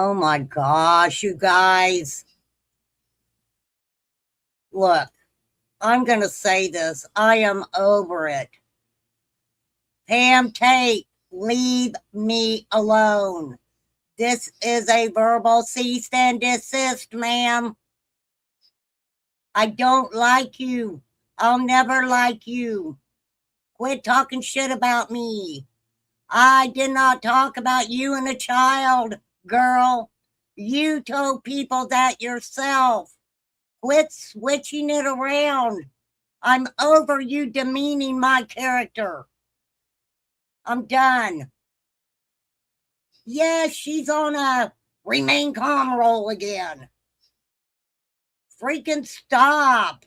Oh my gosh, you guys. Look, I'm going to say this. I am over it. Pam Tate, leave me alone. This is a verbal cease and desist, ma'am. I don't like you. I'll never like you. Quit talking shit about me. I did not talk about you and a child, girl. You told people that yourself. Quit switching it around. I'm over you demeaning my character. I'm done. Yeah, she's on a remain calm roll again. Freaking stop.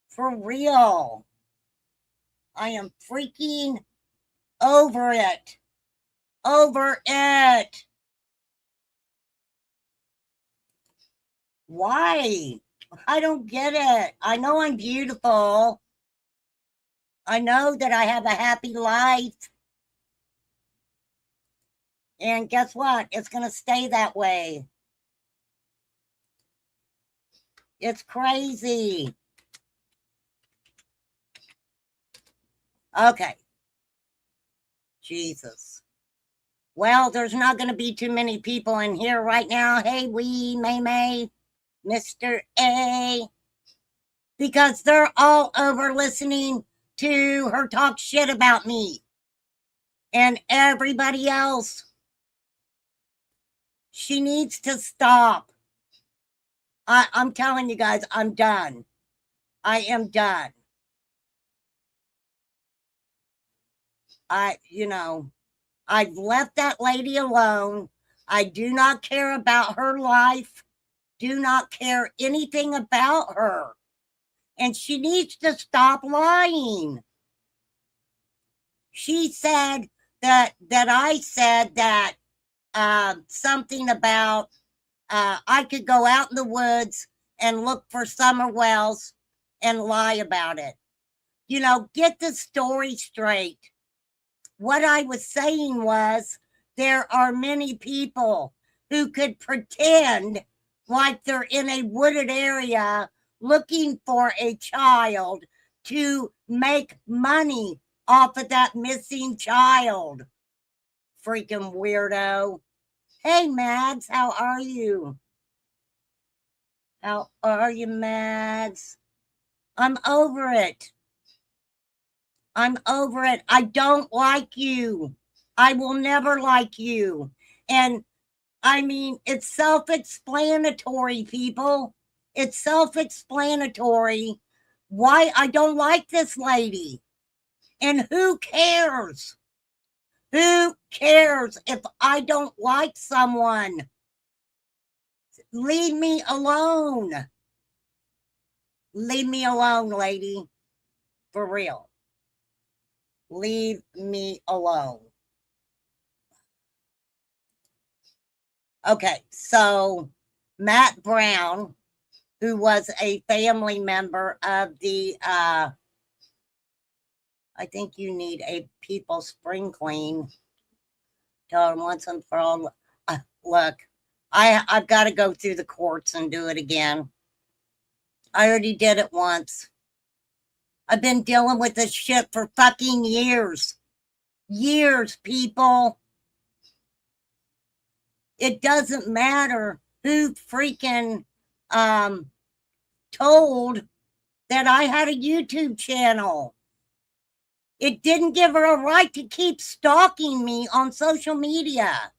For real. I am freaking over it. Over it. Why? I don't get it. I know I'm beautiful. I know that I have a happy life. And guess what? It's going to stay that way. It's crazy. Okay. Jesus. Well, there's not going to be too many people in here right now. Hey, May, Mr. A. Because they're all over listening to her talk shit about me and everybody else. She needs to stop. I'm telling you guys, I'm done. I am done. I've left that lady alone. I do not care about her life. Do not care anything about her. And she needs to stop lying. She said that I said that something about I could go out in the woods and look for summer wells and lie about it. Get the story straight. What I was saying was there are many people who could pretend like they're in a wooded area looking for a child to make money off of that missing child. Freaking weirdo. Hey, Mads, how are you? How are you, Mads? I'm over it. I'm over it. I don't like you. I will never like you. And I mean, it's self-explanatory, people. It's self-explanatory why I don't like this lady. And who cares? Who cares if I don't like someone? Leave me alone. Leave me alone, lady. For real. Leave me alone. Okay, so Matt Brown, who was a family member of the, I think you need a people spring clean. Tell him once and for all. Look, I've got to go through the courts and do it again. I already did it once. I've been dealing with this shit for fucking years. Years, people. It doesn't matter who freaking told that I had a YouTube channel. It didn't give her a right to keep stalking me on social media.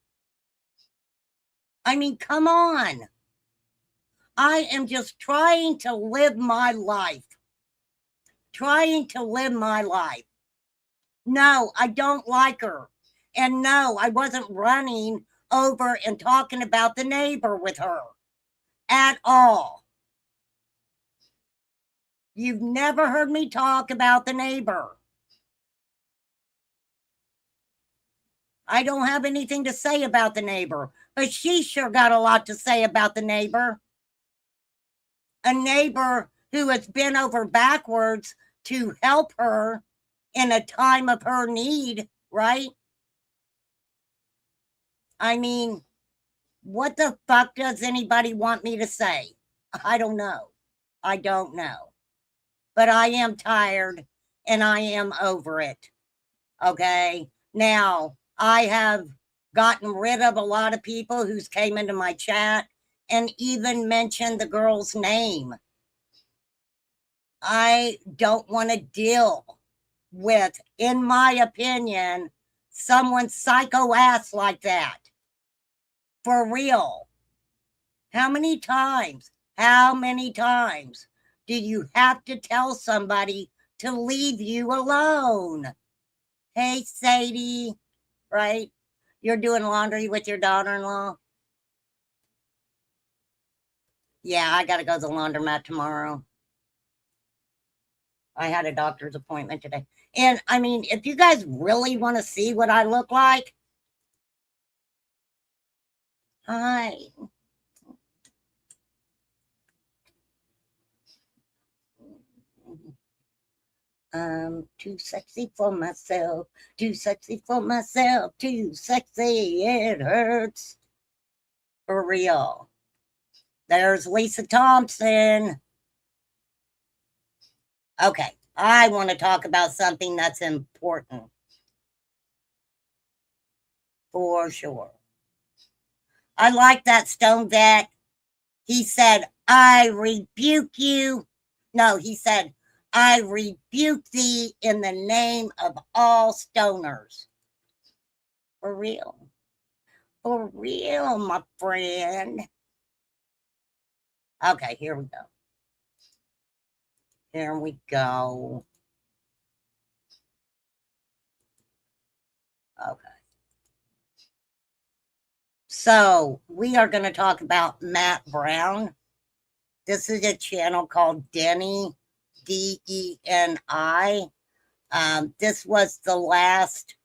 I mean, come on. I am just trying to live my life. Trying to live my life. No, I don't like her. And no, I wasn't running over and talking about the neighbor with her at all. You've never heard me talk about the neighbor. I don't have anything to say about the neighbor, but she sure got a lot to say about the neighbor. A neighbor who has been over backwards to help her in a time of her need, right? I mean, what the fuck does anybody want me to say? I don't know. I don't know. But I am tired and I am over it. Okay. Now, I have gotten rid of a lot of people who's came into my chat and even mentioned the girl's name. I don't want to deal with, in my opinion, someone's psycho ass like that. For real. How many times do you have to tell somebody to leave you alone? Hey, Sadie, right? You're doing laundry with your daughter-in-law? Yeah, I got to go to the laundromat tomorrow. I had a doctor's appointment today. And I mean, if you guys really want to see what I look like, hi. Too sexy for myself, too sexy for myself, too sexy, it hurts. For real. There's Lisa Thompson. Okay, I want to talk about something that's important. For sure. I like that Stone Vet. He said, I rebuke you. No, he said, I rebuke thee in the name of all stoners. For real. For real, my friend. Okay, here we go. Here we go. Okay. So we are going to talk about Matt Brown. This is a channel called Deni, DENI. This was the last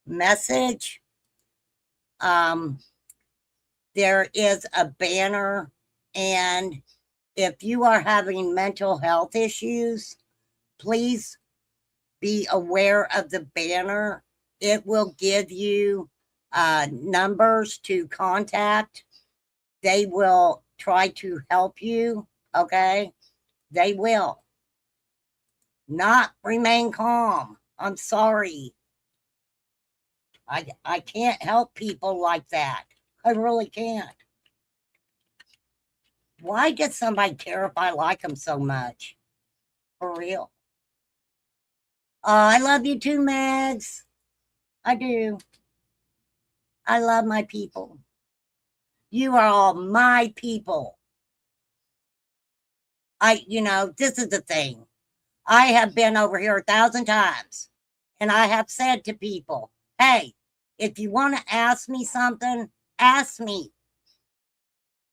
message. There is a banner, and if you are having mental health issues, please be aware of the banner. It will give you numbers to contact. They will try to help you, okay? They will. Not remain calm. I'm sorry. I can't help people like that. I really can't. Why does somebody care if I like them so much? For real. I love you too, Mags. I do. I love my people. You are all my people. This is the thing. I have been over here 1,000 times, and I have said to people, hey, if you want to ask me something, ask me.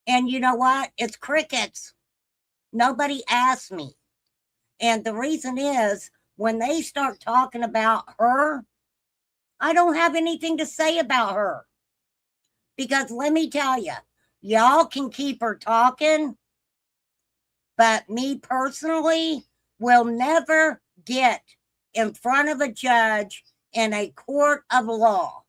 And you know what? It's crickets. Nobody asked me. And the reason is, when they start talking about her, I don't have anything to say about her. Because let me tell you, y'all can keep her talking, but me personally will never get in front of a judge in a court of law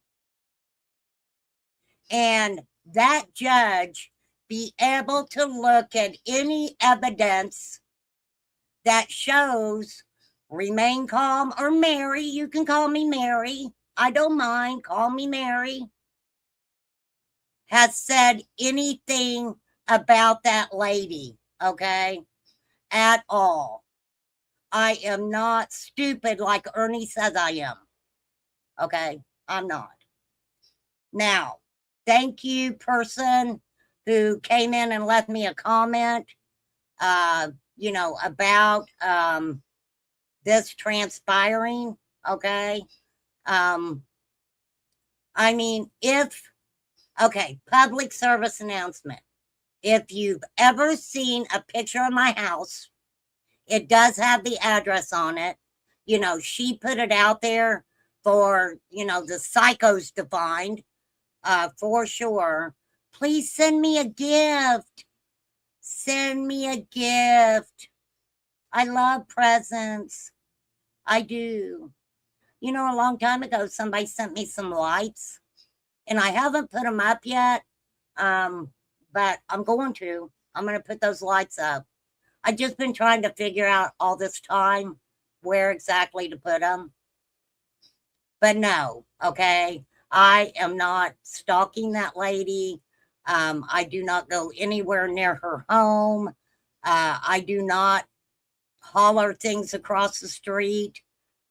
and that judge be able to look at any evidence that shows remain calm or Mary. You can call me Mary. I don't mind. Call me Mary. Has said anything about that lady, okay? At all. I am not stupid like Ernie says I am. Okay? I'm not. Now, thank you, person who came in and left me a comment, about this transpiring. Okay. Public service announcement. If you've ever seen a picture of my house, it does have the address on it. She put it out there for, the psychos to find, for sure. Please send me a gift. Send me a gift. I love presents. I do. A long time ago, somebody sent me some lights. and I haven't put them up yet. But I'm going to. I'm going to put those lights up. I've just been trying to figure out all this time where exactly to put them. But no, okay. I am not stalking that lady. I do not go anywhere near her home. I do not holler things across the street.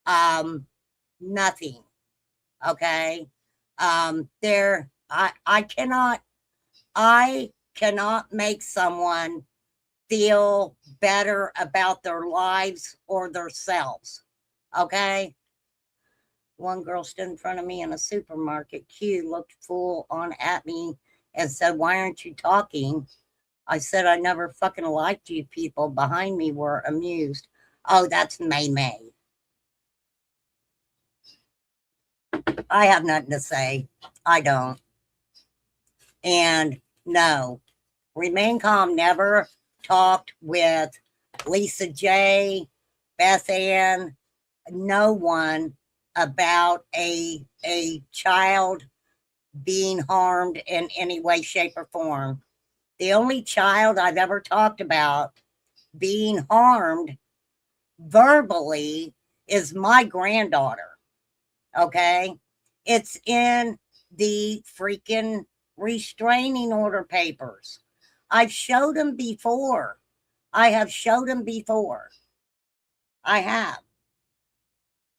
Nothing. Okay. I cannot make someone feel better about their lives or themselves. Okay. One girl stood in front of me in a supermarket queue, looked full on at me, and said, "Why aren't you talking?" I said, "I never fucking liked you." People behind me were amused. Oh, that's May May. I have nothing to say. I don't. And no, Remain Calm never talked with Lisa J, Beth Ann, no one about a child being harmed in any way, shape, or form. The only child I've ever talked about being harmed verbally is my granddaughter. Okay. It's in the freaking restraining order papers. I've showed them before. I have showed them before. I have.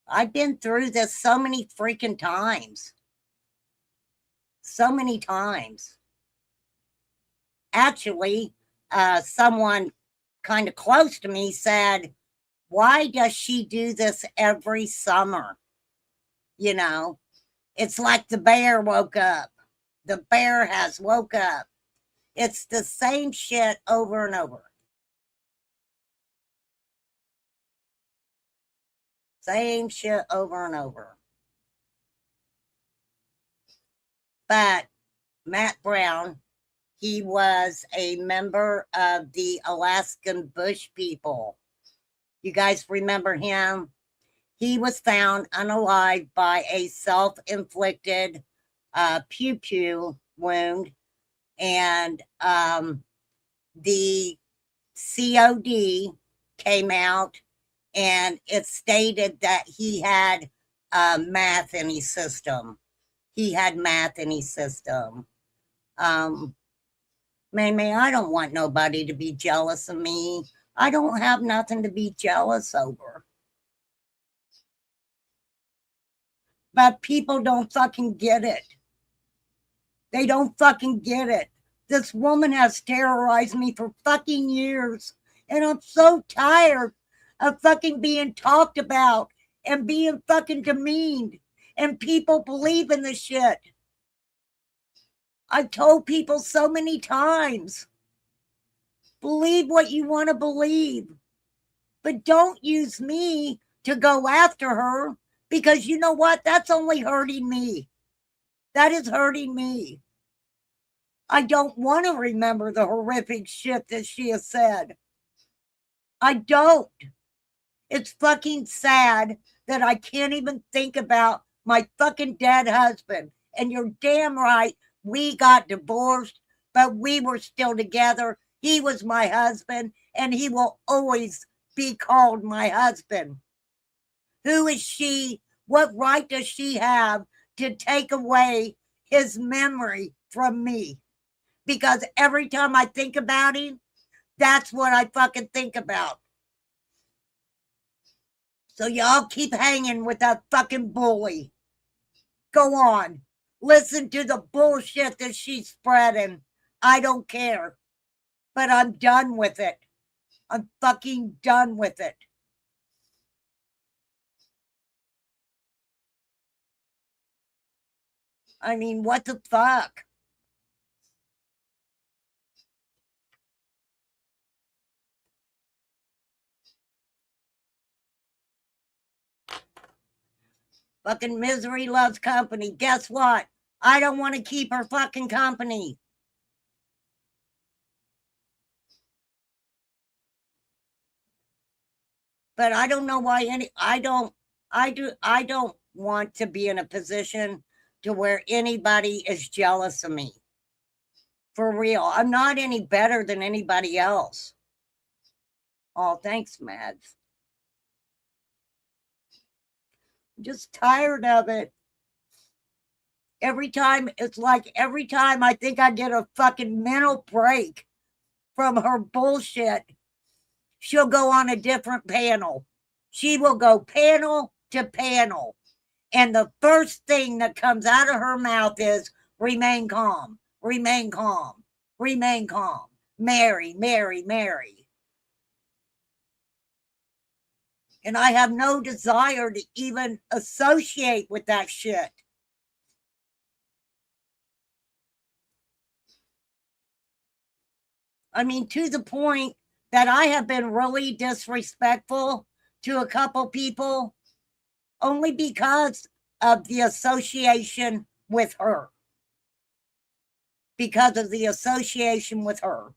I've been through this so many freaking times. So many times. Actually, someone kind of close to me said, "Why does she do this every summer?" You know, it's like the bear woke up. The bear has woke up. It's the same shit over and over. Same shit over and over. But Matt Brown, he was a member of the Alaskan Bush people. You guys remember him? He was found unalive by a self-inflicted pew pew wound, and the COD came out, and it stated that he had math in his system. He had math in his system. May, I don't want nobody to be jealous of me. I don't have nothing to be jealous over. But people don't fucking get it. They don't fucking get it. This woman has terrorized me for fucking years. And I'm so tired of fucking being talked about and being fucking demeaned. And people believe in this shit. I've told people so many times, believe what you want to believe. But don't use me to go after her, because you know what? That's only hurting me. That is hurting me. I don't want to remember the horrific shit that she has said. I don't. It's fucking sad that I can't even think about my fucking dead husband. And you're damn right, we got divorced, but we were still together. He was my husband, and he will always be called my husband. Who is she? What right does she have to take away his memory from me? Because every time I think about him, that's what I fucking think about. So y'all keep hanging with that fucking bully. Go on. Listen to the bullshit that she's spreading. I don't care. But I'm done with it. I'm fucking done with it. I mean, what the fuck? Fucking misery loves company. Guess what? I don't want to keep her fucking company. But I don't know why I don't want to be in a position to where anybody is jealous of me. For real. I'm not any better than anybody else. Oh, thanks, Mads. I'm just tired of it. Every time, it's like every time I think I get a fucking mental break from her bullshit, she'll go on a different panel. She will go panel to panel. And the first thing that comes out of her mouth is remain calm, remain calm, remain calm. Mary, Mary, Mary. And I have no desire to even associate with that shit. I mean, to the point that I have been really disrespectful to a couple people only because of the association with her. Because of the association with her.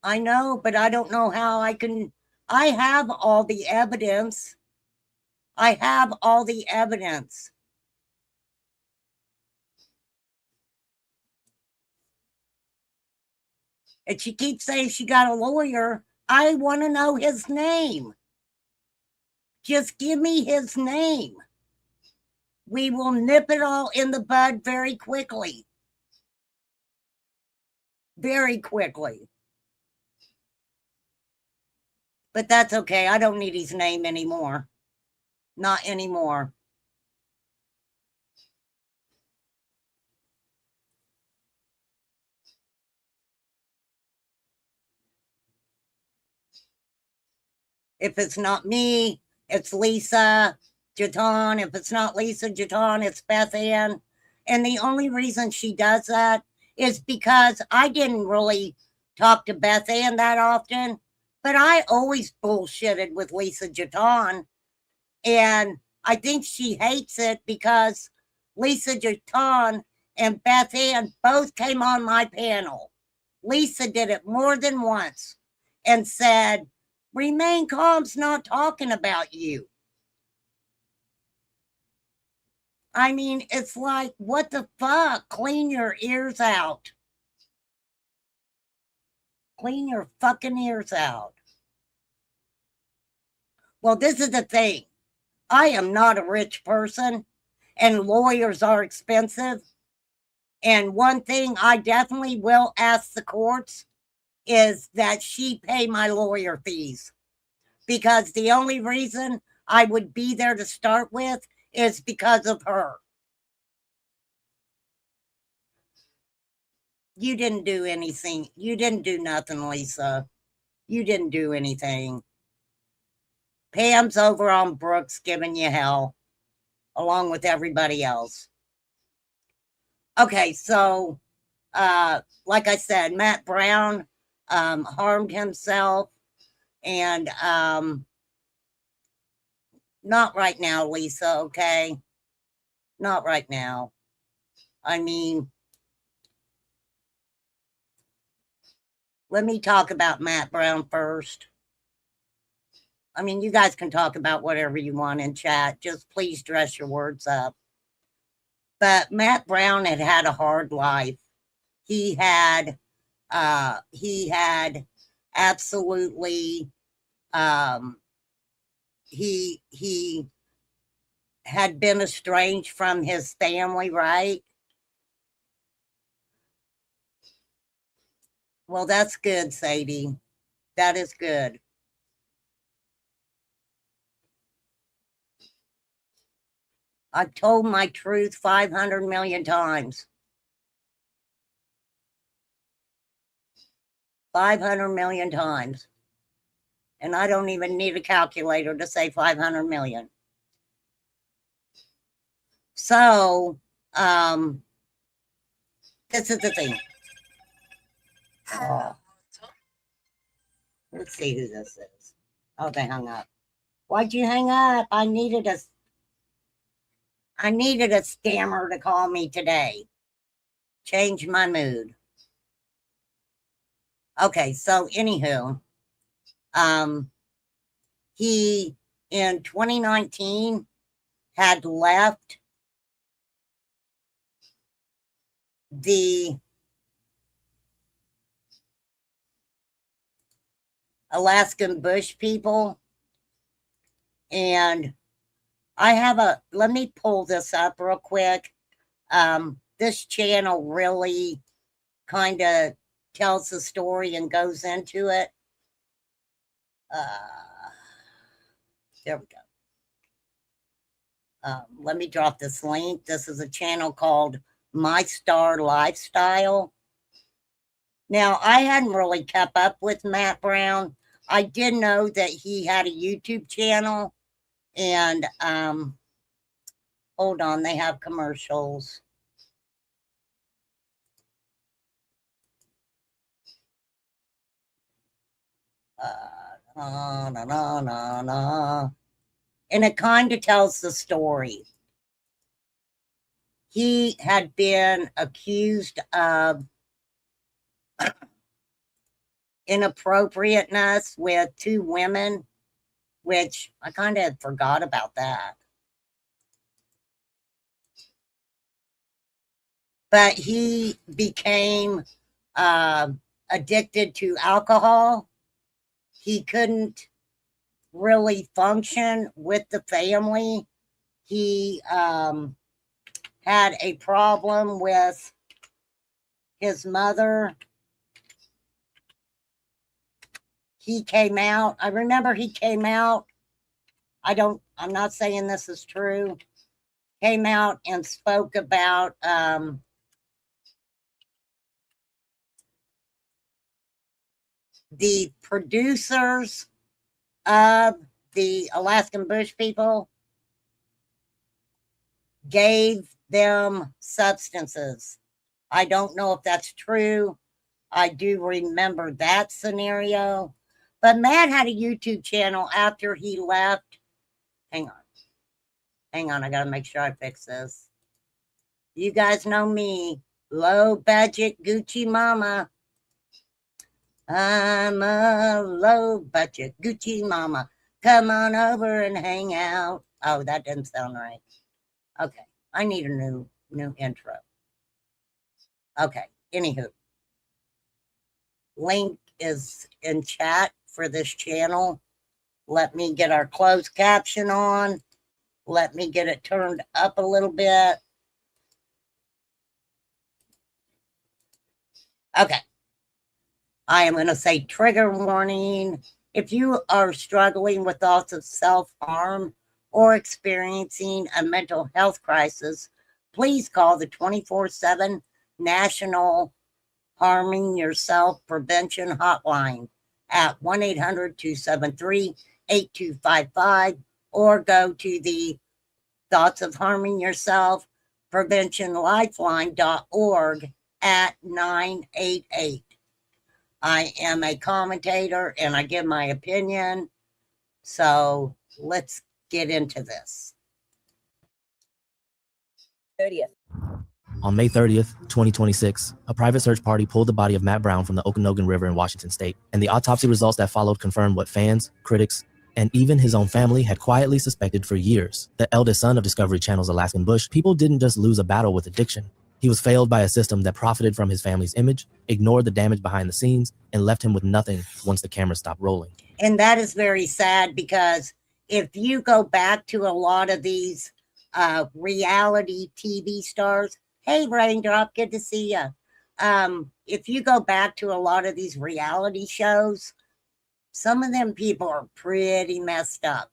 I know, but I don't know how I can. I have all the evidence. I have all the evidence. And she keeps saying she got a lawyer. I want to know his name. Just give me his name. We will nip it all in the bud very quickly. Very quickly. But that's okay. I don't need his name anymore. Not anymore. If it's not me, it's Lisa Jeton. If it's not Lisa Jeton, it's Beth Ann. And the only reason she does that is because I didn't really talk to Beth Ann that often, but I always bullshitted with Lisa Jeton. And I think she hates it because Lisa Jeton and Beth Ann both came on my panel. Lisa did it more than once and said, remain calm's not talking about you. I mean, it's like, what the fuck? Clean your ears out. Clean your fucking ears out. Well, this is the thing. I am not a rich person, and lawyers are expensive. And one thing I definitely will ask the courts is that she pay my lawyer fees. Because the only reason I would be there to start with is because of her. You didn't do anything. You didn't do nothing, Lisa. You didn't do anything. Pam's over on Brooks giving you hell, along with everybody else. Okay, so like I said, Matt Brown harmed himself, and not right now, Lisa, okay? Not right now. I mean, let me talk about Matt Brown first. I mean, you guys can talk about whatever you want in chat. Just please dress your words up. But Matt Brown had a hard life. He had absolutely he had been estranged from his family, right? Well, that's good, Sadie. That is good. I've told my truth 500 million times. 500 million times. And I don't even need a calculator to say 500 million. So, this is the thing. Let's see who this is. Oh, they hung up. Why'd you hang up? I needed a scammer to call me today. Change my mood. Okay, so anywho, he in 2019 had left the Alaskan Bush people. And I have let me pull this up real quick. This channel really kind of tells the story and goes into it. There we go. Let me drop this link. This is a channel called My Star Lifestyle. Now, I hadn't really kept up with Matt Brown. I did know that he had a YouTube channel, and hold on, they have commercials. And it kind of tells the story. He had been accused of inappropriateness with 2 women, which I kind of forgot about that. But he became addicted to alcohol. He couldn't really function with the family. He had a problem with his mother. He came out. I remember he came out. I'm not saying this is true. Came out and spoke about the producers of the Alaskan Bush people gave them substances. I don't know if that's true. I do remember that scenario. But Matt had a YouTube channel after he left. Hang on, I gotta make sure I fix this. You guys know me, low budget Gucci mama. I'm a low budget Gucci mama. Come on over and hang out. Oh, that didn't sound right. Okay, I need a new intro. Okay, anywho. Link is in chat for this channel. Let me get our closed caption on. Let me get it turned up a little bit. Okay. I am going to say trigger warning. If you are struggling with thoughts of self-harm or experiencing a mental health crisis, please call the 24/7 National Harming Yourself Prevention Hotline at 1-800-273-8255 or go to the Thoughts of Harming Yourself Prevention Lifeline.org at 988. I am a commentator and I give my opinion. So let's get into this. 30th. On May 30th, 2026, a private search party pulled the body of Matt Brown from the Okanogan River in Washington state, and the autopsy results that followed confirmed what fans, critics, and even his own family had quietly suspected for years. The eldest son of Discovery Channel's Alaskan Bush, people didn't just lose a battle with addiction. He was failed by a system that profited from his family's image, ignored the damage behind the scenes, and left him with nothing once the camera stopped rolling. And that is very sad because if you go back to a lot of these reality TV stars, hey, Raindrop, good to see you. If you go back to a lot of these reality shows, some of them people are pretty messed up.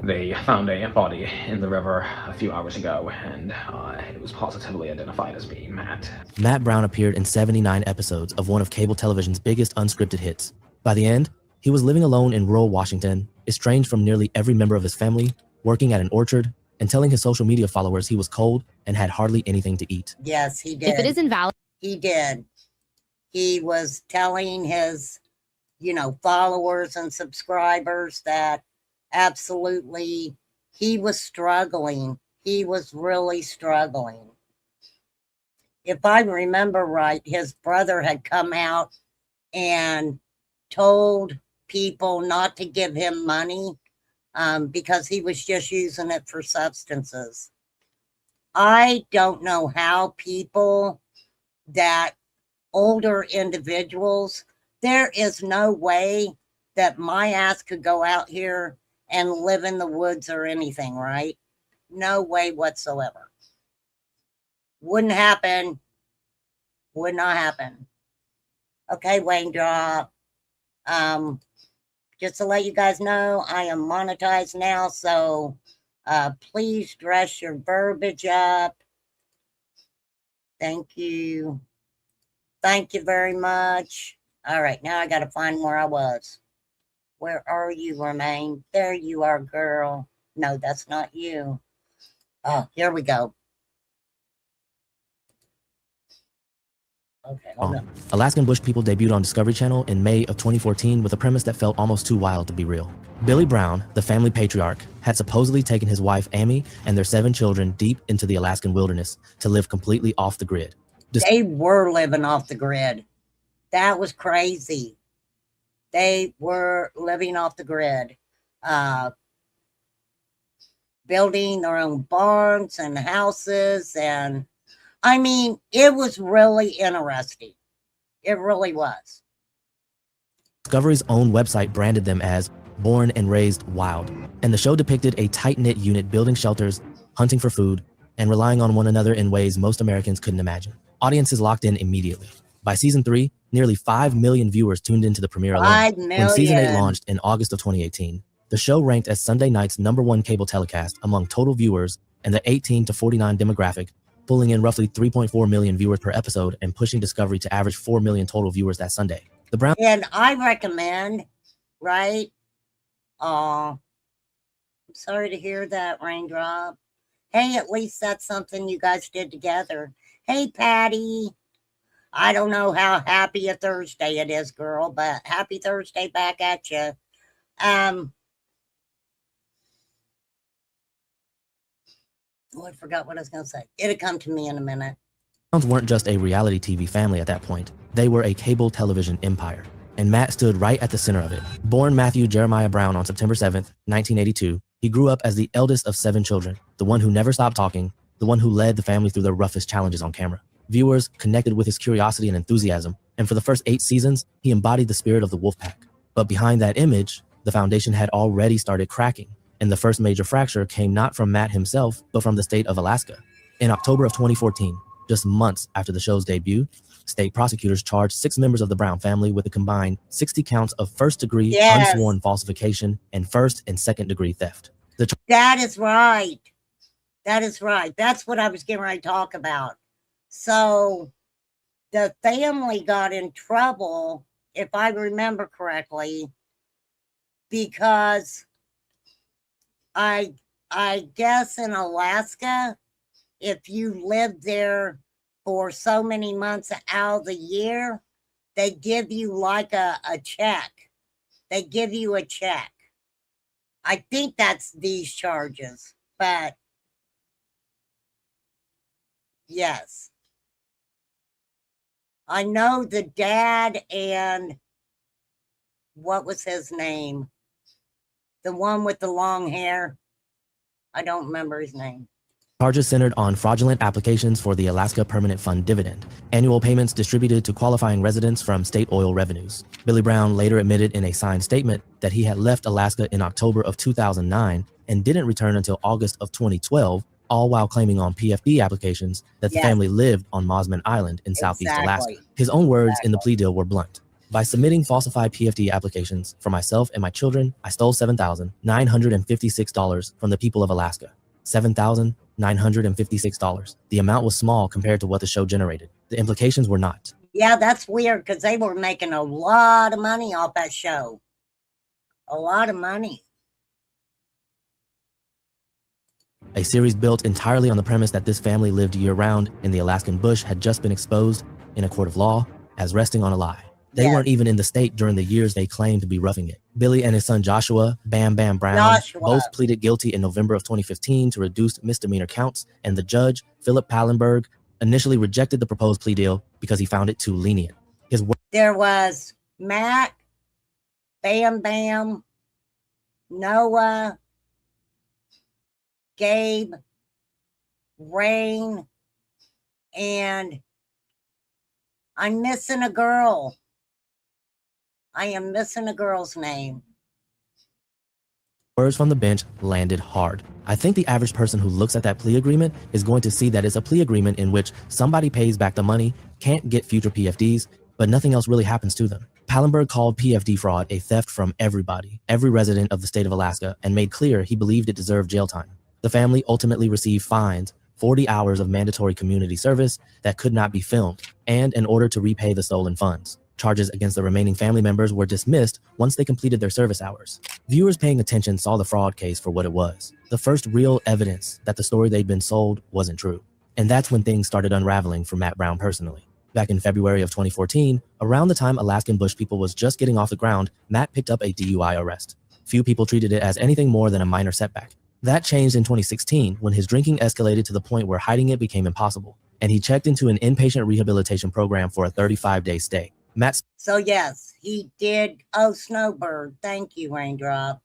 They found a body in the river a few hours ago, and it was positively identified as being Matt. Matt Brown appeared in 79 episodes of one of cable television's biggest unscripted hits. By the end, he was living alone in rural Washington, estranged from nearly every member of his family, working at an orchard, and telling his social media followers he was cold and had hardly anything to eat. Yes, he did. If it isn't valid. He did. He was telling his, followers and subscribers that absolutely he was struggling. He was really struggling. If I remember right, his brother had come out and told people not to give him money because he was just using it for substances. I don't know how people that older individuals, there is no way that my ass could go out here and live in the woods or anything, right? No way whatsoever. Wouldn't happen. Would not happen. Okay, Wayne Drop. Just to let you guys know, I am monetized now, so please dress your verbiage up. Thank you. Thank you very much. All right, now I got to find where I was. Where are you, Romaine? There you are, girl. No, that's not you. Oh, here we go. Okay, hold on. Alaskan Bush People debuted on Discovery Channel in May of 2014 with a premise that felt almost too wild to be real. Billy Brown, the family patriarch, had supposedly taken his wife Amy and their 7 children deep into the Alaskan wilderness to live completely off the grid. They were living off the grid. That was crazy. They were living off the grid, building their own barns and houses. And I mean, it was really interesting. It really was. Discovery's own website branded them as born and raised wild, and the show depicted a tight-knit unit building shelters, hunting for food, and relying on one another in ways most Americans couldn't imagine. Audiences locked in immediately. By season 3, nearly 5 million viewers tuned into the premiere alone. 5 million. When season 8 launched in August of 2018, the show ranked as Sunday night's #1 cable telecast among total viewers and the 18 to 49 demographic, pulling in roughly 3.4 million viewers per episode and pushing Discovery to average 4 million total viewers that Sunday. The Brown And I recommend, right? I'm sorry to hear that, Raindrop. Hey, at least that's something you guys did together. Hey, Patty. I don't know how happy a Thursday it is, girl, but happy Thursday back at you. Oh, I forgot what I was going to say. It'll come to me in a minute. Browns weren't just a reality TV family at that point. They were a cable television empire, and Matt stood right at the center of it. Born Matthew Jeremiah Brown on September 7th, 1982, he grew up as the eldest of 7 children, the one who never stopped talking, the one who led the family through the roughest challenges on camera. Viewers connected with his curiosity and enthusiasm, and for the first 8 seasons, he embodied the spirit of the Wolfpack. But behind that image, the foundation had already started cracking, and the first major fracture came not from Matt himself, but from the state of Alaska. In October of 2014, just months after the show's debut, state prosecutors charged 6 members of the Brown family with a combined 60 counts of first-degree Yes. unsworn falsification and first- and second-degree theft. That is right. That is right. That's what I was getting ready to talk about. So the family got in trouble, if I remember correctly, because I guess in Alaska, if you live there for so many months out of the year, they give you like a check. They give you a check. I think that's these charges, but yes. I know the dad and what was his name? The one with the long hair. I don't remember his name. Charges centered on fraudulent applications for the Alaska Permanent Fund dividend, annual payments distributed to qualifying residents from state oil revenues. Billy Brown later admitted in a signed statement that he had left Alaska in October of 2009 and didn't return until August of 2012, all while claiming on PFD applications that the Yes. family lived on Mosman Island in southeast Exactly. Alaska. His own words in the plea deal were blunt. By submitting falsified PFD applications for myself and my children, I stole $7,956 from the people of Alaska. $7,956. The amount was small compared to what the show generated. The implications were not. Yeah, that's weird because they were making a lot of money off that show. A lot of money. A series built entirely on the premise that this family lived year-round in the Alaskan bush had just been exposed in a court of law as resting on a lie. They Yes. weren't even in the state during the years they claimed to be roughing it. Billy and his son Joshua, Bam Bam Brown, Joshua. both pleaded guilty in November of 2015 to reduced misdemeanor counts, and the judge, Philip Pallenberg, initially rejected the proposed plea deal because he found it too lenient. His There was Matt Bam Bam, Noah, Gabe, Rain, and I'm missing a girl. I am missing a girl's name. Words from the bench landed hard. I think the average person who looks at that plea agreement is going to see that it's a plea agreement in which somebody pays back the money, can't get future PFDs, but nothing else really happens to them. Pallenberg called PFD fraud a theft from everybody, every resident of the state of Alaska, and made clear he believed it deserved jail time. The family ultimately received fines, 40 hours of mandatory community service that could not be filmed, and an order to repay the stolen funds. Charges against the remaining family members were dismissed once they completed their service hours. Viewers paying attention saw the fraud case for what it was, the first real evidence that the story they'd been sold wasn't true. And that's when things started unraveling for Matt Brown personally. Back in February of 2014, around the time Alaskan Bush People was just getting off the ground, Matt picked up a DUI arrest. Few people treated it as anything more than a minor setback. That changed in 2016 when his drinking escalated to the point where hiding it became impossible, and he checked into an inpatient rehabilitation program for a 35-day stay. So yes, he did. Oh, Snowbird. Thank you, Raindrop.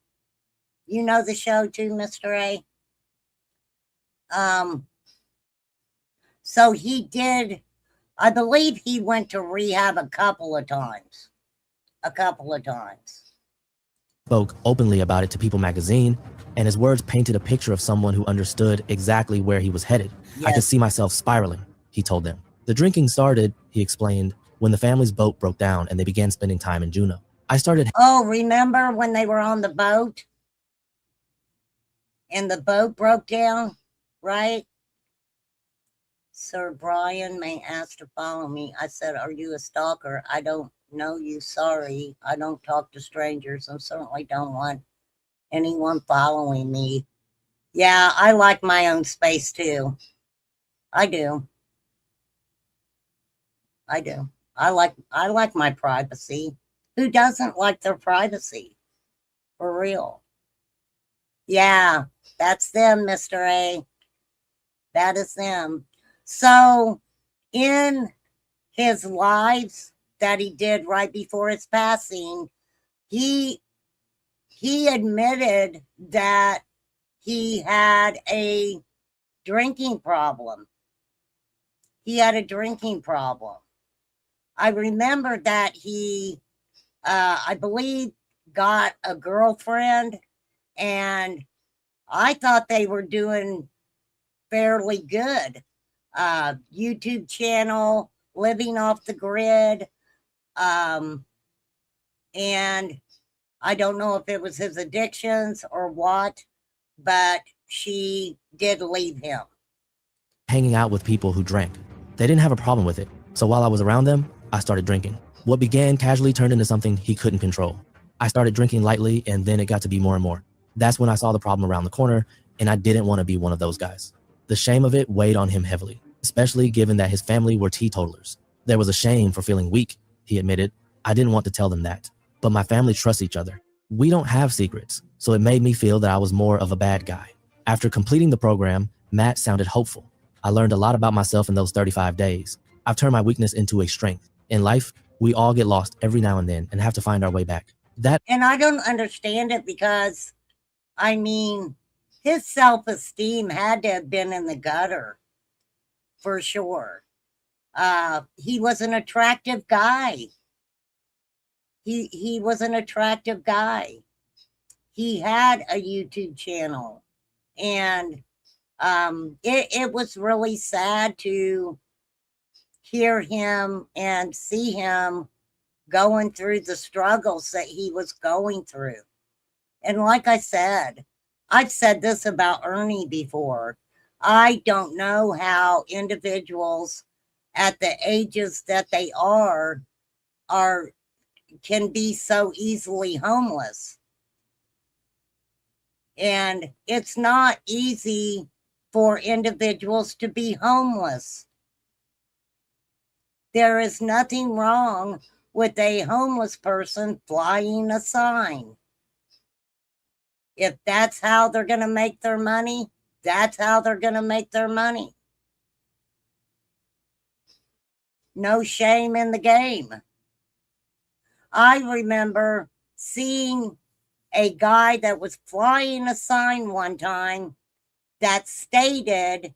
You know the show too, Mr. A? So he did, I believe he went to rehab a couple of times. Spoke openly about it to People magazine, and his words painted a picture of someone who understood exactly where he was headed. Yes. I could see myself spiraling, he told them. The drinking started, he explained, when the family's boat broke down and they began spending time in Juneau. Oh, remember when they were on the boat? And the boat broke down, right? Sir Brian may ask to follow me. I said, are you a stalker? I don't know you. Sorry. I don't talk to strangers. I certainly don't want anyone following me. Yeah, I like my own space too. I do. I like my privacy. Who doesn't like their privacy? For real. Yeah, that's them, Mr. A. That is them. So in his lives that he did right before his passing, he admitted that he had a drinking problem. I remember that he, I believe, got a girlfriend, and I thought they were doing fairly good. YouTube channel, living off the grid. And I don't know if it was his addictions or what, but she did leave him. Hanging out with people who drank. They didn't have a problem with it. So while I was around them, I started drinking. What began casually turned into something he couldn't control. I started drinking lightly, and then it got to be more and more. That's when I saw the problem around the corner, and I didn't want to be one of those guys. The shame of it weighed on him heavily, especially given that his family were teetotalers. There was a shame for feeling weak, he admitted. I didn't want to tell them that, but my family trusts each other. We don't have secrets, so it made me feel that I was more of a bad guy. After completing the program, Matt sounded hopeful. I learned a lot about myself in those 35 days. I've turned my weakness into a strength. In life, we all get lost every now and then and have to find our way back. And I don't understand it because, I mean, his self-esteem had to have been in the gutter, for sure. He was an attractive guy. He was an attractive guy. He had a YouTube channel, and it was really sad to hear him and see him going through the struggles that he was going through. And like I said, I've said this about Ernie before. I don't know how individuals at the ages that they are can be so easily homeless. And it's not easy for individuals to be homeless. There is nothing wrong with a homeless person flying a sign. If that's how they're going to make their money, that's how they're going to make their money. No shame in the game. I remember seeing a guy that was flying a sign one time that stated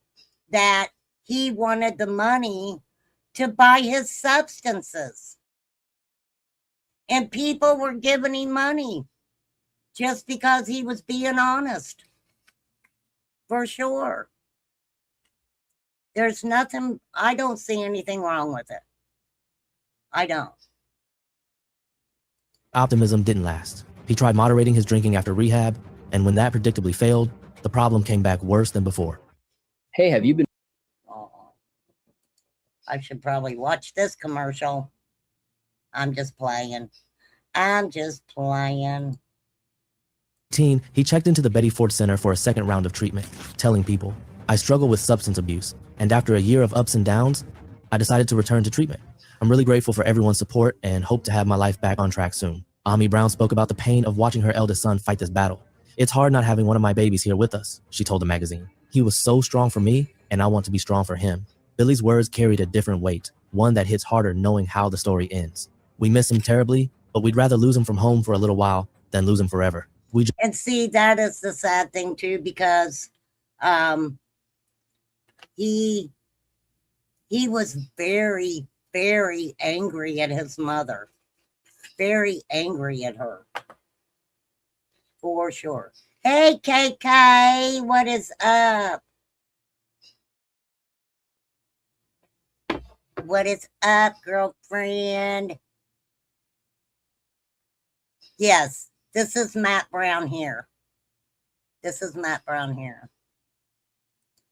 that he wanted the money to buy his substances. And people were giving him money just because he was being honest. For sure. There's nothing, I don't see anything wrong with it. I don't. Optimism didn't last. He tried moderating his drinking after rehab, and when that predictably failed, the problem came back worse than before. Hey, have you been? Oh, I should probably watch this commercial. I'm just playing. I'm just playing. He checked into the Betty Ford Center for a second round of treatment, telling people, "I struggle with substance abuse, and after a year of ups and downs, I decided to return to treatment. I'm really grateful for everyone's support and hope to have my life back on track soon." Ami Brown spoke about the pain of watching her eldest son fight this battle. "It's hard not having one of my babies here with us," she told the magazine. "He was so strong for me, and I want to be strong for him." Billy's words carried a different weight, one that hits harder knowing how the story ends. "We miss him terribly, but we'd rather lose him from home for a little while than lose him forever. And see, that is the sad thing too, because he was very, very angry at his mother. Very angry at her. For sure. Hey, KK, what is up? What is up, girlfriend? Yes, this is Matt Brown here. This is Matt Brown here.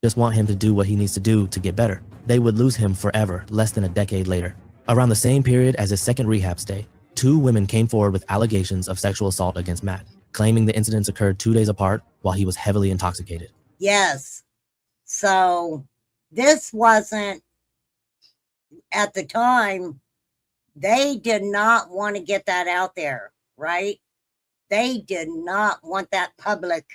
Just want him to do what he needs to do to get better. They would lose him forever, less than a decade later. Around the same period as his second rehab stay, 2 women came forward with allegations of sexual assault against Matt, claiming the incidents occurred 2 days apart while he was heavily intoxicated. Yes. So this wasn't, at the time, they did not want to get that out there, right? They did not want that public.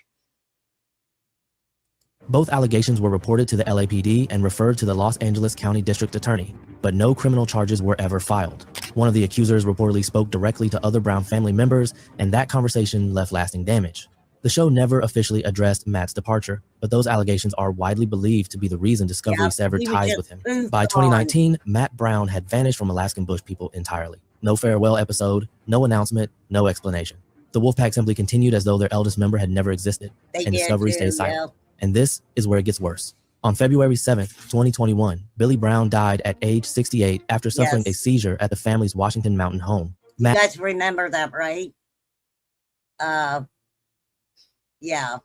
Both allegations were reported to the LAPD and referred to the Los Angeles County District Attorney, but no criminal charges were ever filed. One of the accusers reportedly spoke directly to other Brown family members, and that conversation left lasting damage. The show never officially addressed Matt's departure, but those allegations are widely believed to be the reason Discovery severed ties with him. By 2019, Matt Brown had vanished from Alaskan Bush people entirely. No farewell episode, no announcement, no explanation. The Wolfpack simply continued as though their eldest member had never existed, and Discovery stayed silent. And this is where it gets worse. On February 7th, 2021, Billy Brown died at age 68 after suffering a seizure at the family's Washington Mountain home. You guys remember that, right? Yeah.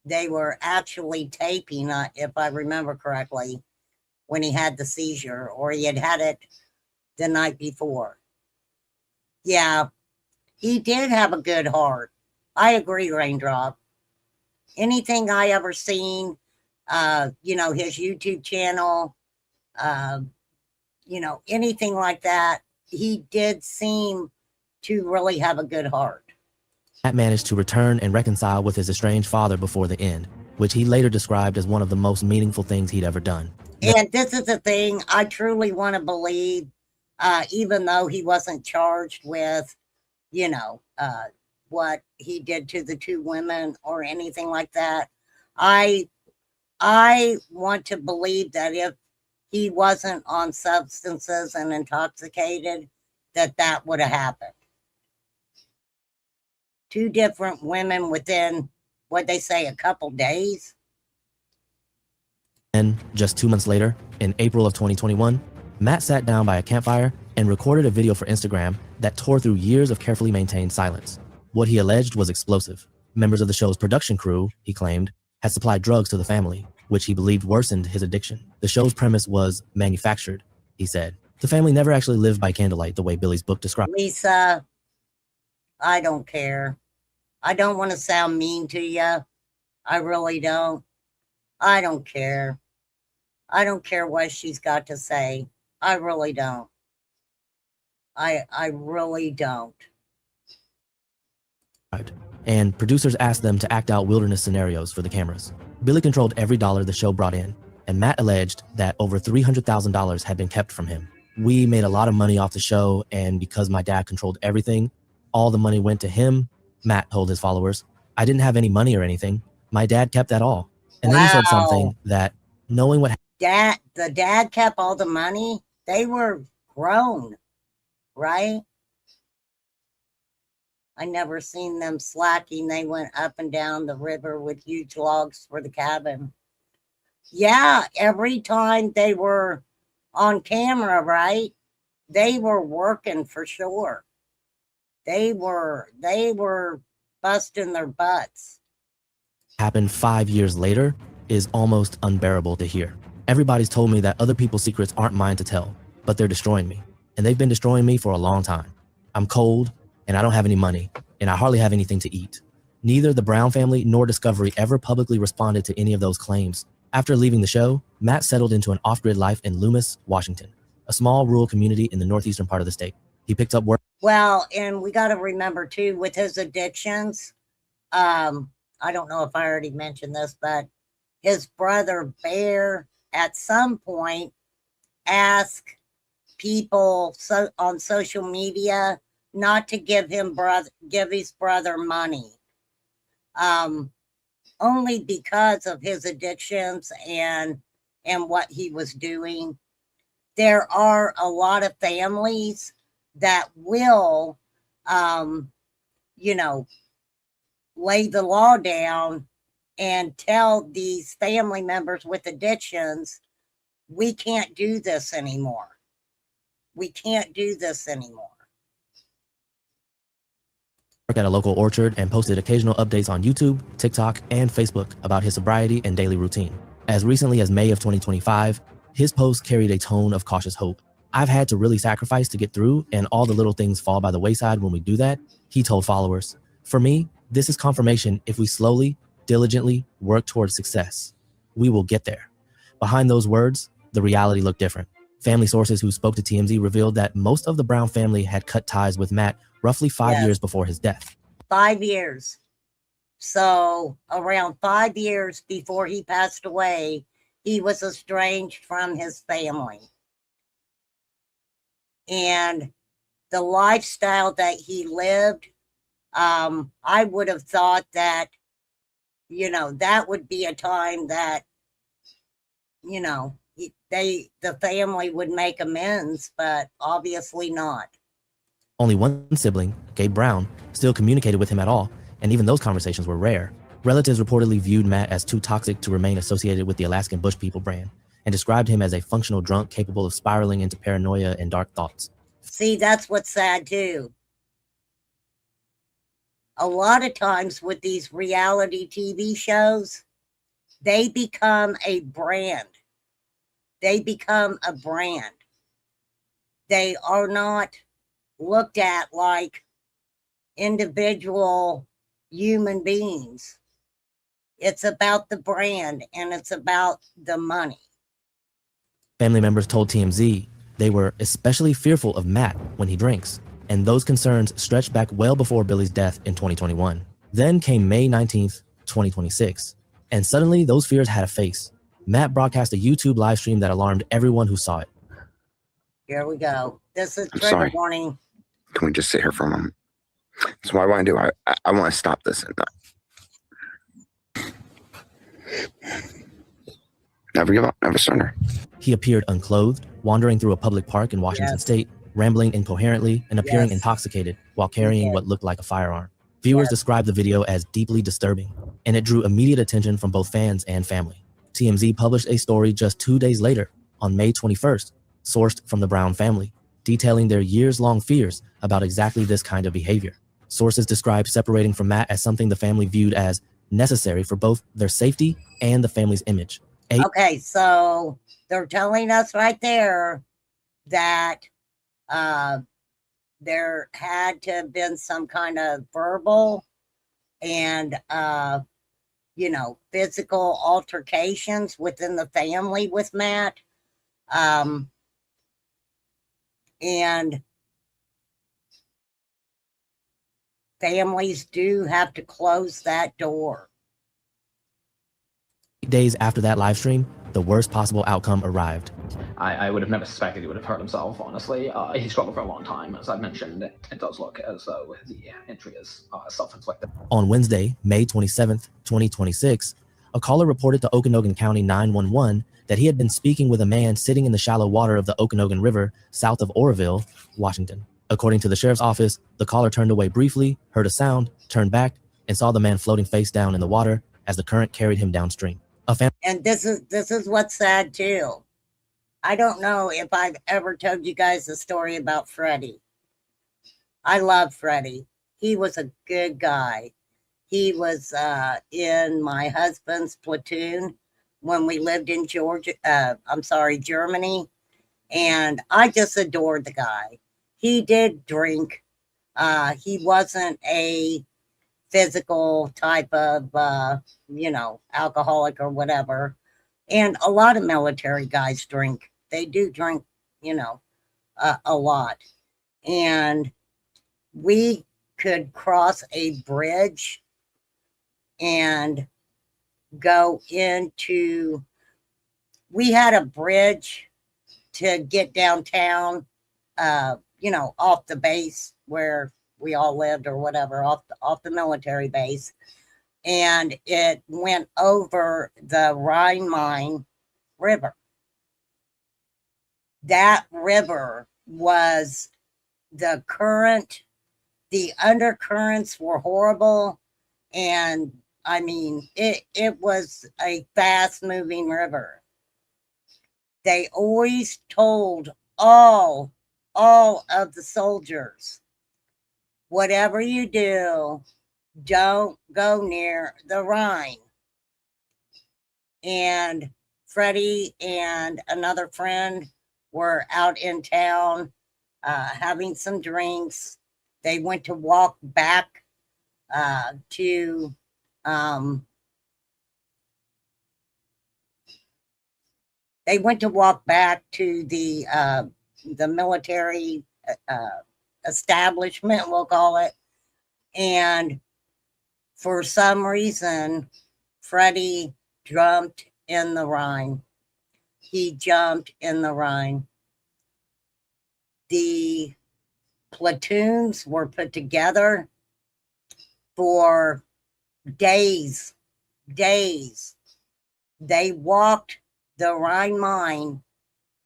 They were actually taping, if I remember correctly, when he had the seizure, or he had had it the night before. Yeah, he did have a good heart. I agree, Raindrop. Anything I ever seen, his YouTube channel, anything like that, he did seem to really have a good heart. Matt managed to return and reconcile with his estranged father before the end, which he later described as one of the most meaningful things he'd ever done. And this is the thing I truly want to believe, even though he wasn't charged with, what he did to the 2 women or anything like that. I want to believe that if he wasn't on substances and intoxicated, that would have happened. 2 different women within, what they say, a couple days. And just 2 months later, in April of 2021, Matt sat down by a campfire and recorded a video for Instagram that tore through years of carefully maintained silence. What he alleged was explosive. Members of the show's production crew, he claimed, had supplied drugs to the family, which he believed worsened his addiction. The show's premise was manufactured, he said. The family never actually lived by candlelight the way Billy's book described. Lisa, I don't care. I don't want to sound mean to you. I really don't. I don't care. I don't care what she's got to say. I really don't. I really don't. And producers asked them to act out wilderness scenarios for the cameras. Billy controlled every dollar the show brought in, and Matt alleged that over $300,000 had been kept from him. "We made a lot of money off the show, and because my dad controlled everything, All the money went to him. Matt told his followers, "I didn't have any money or anything. My dad kept that all." And then he said something that, knowing what the dad kept all the money. They were grown, right? I never seen them slacking. They went up and down the river with huge logs for the cabin. Yeah, every time they were on camera, right? They were working for sure. They were busting their butts. happened 5 years later is almost unbearable to hear. Everybody's told me that other people's secrets aren't mine to tell, but they're destroying me. And they've been destroying me for a long time. I'm cold, and I don't have any money, and I hardly have anything to eat. Neither the Brown family nor Discovery ever publicly responded to any of those claims. After leaving the show, Matt settled into an off-grid life in Loomis, Washington, a small rural community in the northeastern part of the state. He picked up work. Well, and we got to remember too, with his addictions, I don't know if I already mentioned this, but his brother Bear at some point asked people on social media not to give his brother money, only because of his addictions and what he was doing. There are a lot of families that will, lay the law down and tell these family members with addictions, we can't do this anymore. We can't do this anymore. At a local orchard and posted occasional updates on YouTube, TikTok, and Facebook about his sobriety and daily routine. As recently as May of 2025, his posts carried a tone of cautious hope. "I've had to really sacrifice to get through, and all the little things fall by the wayside when we do that," he told followers. "For me, this is confirmation if we slowly, diligently work towards success, we will get there." Behind those words, the reality looked different. Family sources who spoke to TMZ revealed that most of the Brown family had cut ties with Matt roughly 5 years before his death. 5 years. So around 5 years before he passed away, he was estranged from his family. And the lifestyle that he lived, I would have thought that, that would be a time that, the family would make amends, but obviously not. Only one sibling, Gabe Brown, still communicated with him at all, and even those conversations were rare. Relatives reportedly viewed Matt as too toxic to remain associated with the Alaskan Bush People brand, and described him as a functional drunk capable of spiraling into paranoia and dark thoughts. See, that's what's sad too. A lot of times with these reality TV shows, they become a brand. They become a brand. They are not looked at like individual human beings. It's about the brand and it's about the money. Family members told TMZ they were especially fearful of Matt when he drinks, and those concerns stretched back well before Billy's death in 2021. Then came May 19th, 2026, and suddenly those fears had a face. Matt broadcast a YouTube live stream that alarmed everyone who saw it. Here we go. This is I'm trigger sorry. warning. Can we just sit here for a moment? So what I want to do, I want to stop this. Never give up, never surrender. He appeared unclothed, wandering through a public park in Washington state, rambling incoherently and appearing intoxicated while carrying what looked like a firearm. Viewers described the video as deeply disturbing, and it drew immediate attention from both fans and family. TMZ published a story just 2 days later, on May 21st, sourced from the Brown family, detailing their years-long fears about exactly this kind of behavior. Sources described separating from Matt as something the family viewed as necessary for both their safety and the family's image. Okay, so they're telling us right there that there had to have been some kind of verbal and physical altercations within the family with Matt. And families do have to close that door. Days after that live stream, the worst possible outcome arrived. I would have never suspected he would have hurt himself, honestly. He struggled for a long time. As I mentioned, it does look as though the injury is self-inflicted. On Wednesday, May 27th, 2026, a caller reported to Okanogan County 911 that he had been speaking with a man sitting in the shallow water of the Okanogan River south of Oroville, Washington. According to the sheriff's office, the caller turned away briefly, heard a sound, turned back, and saw the man floating face down in the water as the current carried him downstream. And this is what's sad too. I don't know if I've ever told you guys the story about Freddie. I love Freddie. He was a good guy. He was in my husband's platoon when we lived in Germany. And I just adored the guy. He did drink. He wasn't a physical type of, alcoholic or whatever. And a lot of military guys drink. They do drink, a lot. And we could cross a bridge and go into, we had a bridge to get downtown, off the base where we all lived or whatever, off the military base. And it went over the Rhine-Main River. That river was the current, the undercurrents were horrible. And I mean, it was a fast moving river. They always told all of the soldiers, whatever you do, don't go near the Rhine. And Freddie and another friend were out in town having some drinks. They went to walk back to the military establishment, we'll call it. And for some reason, Freddie jumped in the Rhine. He jumped in the Rhine. The platoons were put together for days. They walked the Rhine-Main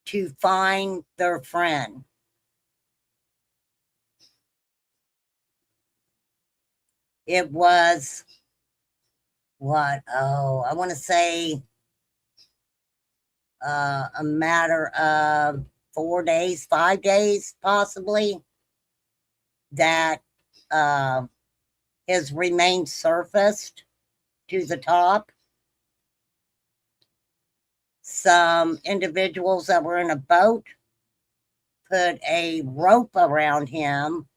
to find their friend. It was I want to say a matter of 4 days, 5 days, possibly, that his remains surfaced to the top. Some individuals that were in a boat put a rope around him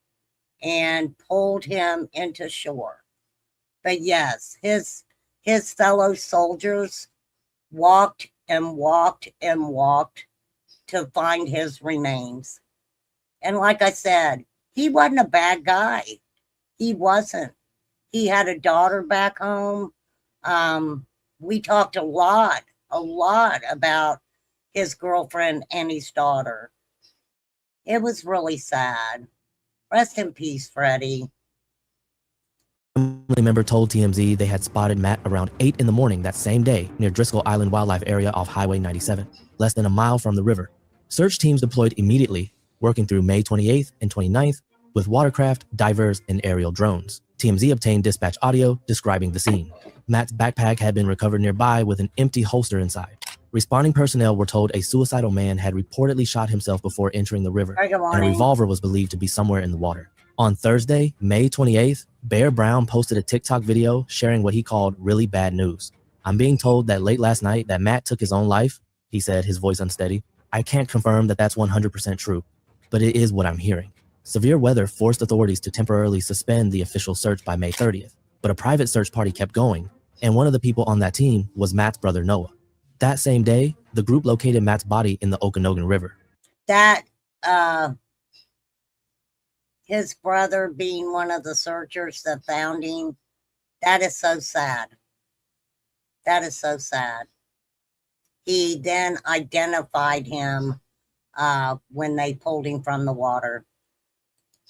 and pulled him into shore. But yes, his fellow soldiers walked and walked and walked to find his remains. And like I said, he wasn't a bad guy. He wasn't. He had a daughter back home. We talked a lot about his girlfriend and his daughter. It was really sad. Rest in peace, Freddie. A family member told TMZ they had spotted Matt around 8 in the morning that same day near Driscoll Island Wildlife Area off Highway 97, less than a mile from the river. Search teams deployed immediately, working through May 28th and 29th with watercraft, divers, and aerial drones. TMZ obtained dispatch audio describing the scene. Matt's backpack had been recovered nearby with an empty holster inside. Responding personnel were told a suicidal man had reportedly shot himself before entering the river, and a revolver was believed to be somewhere in the water. On Thursday, May 28th, Bear Brown posted a TikTok video sharing what he called really bad news. "I'm being told that late last night that Matt took his own life," he said, his voice unsteady. "I can't confirm that that's 100% true, but it is what I'm hearing." Severe weather forced authorities to temporarily suspend the official search by May 30th, but a private search party kept going, and one of the people on that team was Matt's brother Noah. That same day, the group located Matt's body in the Okanogan River. That, his brother being one of the searchers that found him, that is so sad. That is so sad. he then identified him when they pulled him from the water.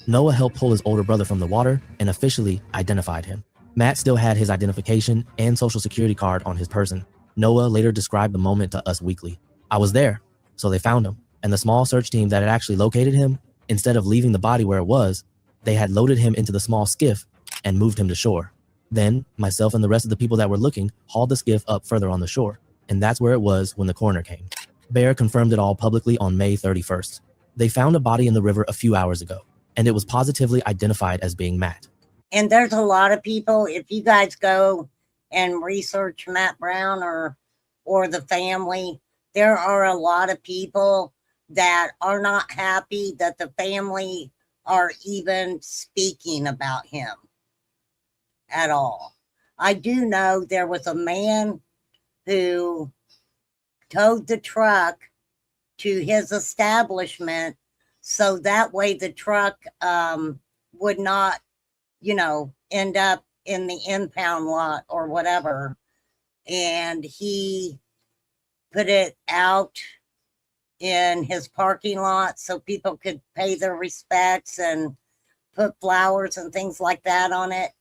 Noah helped pull his older brother from the water and officially identified him. Matt still had his identification and social security card on his person. Noah later described the moment to Us Weekly. I was there, so they found him. And the small search team that had actually located him, instead of leaving the body where it was, they had loaded him into the small skiff and moved him to shore. Then, myself and the rest of the people that were looking hauled the skiff up further on the shore. And that's where it was when the coroner came. Bear confirmed it all publicly on May 31st. They found a body in the river a few hours ago, and it was positively identified as being Matt. And there's a lot of people, if you guys go and research Matt Brown or the family, there are a lot of people that are not happy that the family are even speaking about him at all. I do know there was a man who towed the truck to his establishment so that way the truck would not, end up in the impound lot or whatever. And he put it out in his parking lot so people could pay their respects and put flowers and things like that on it.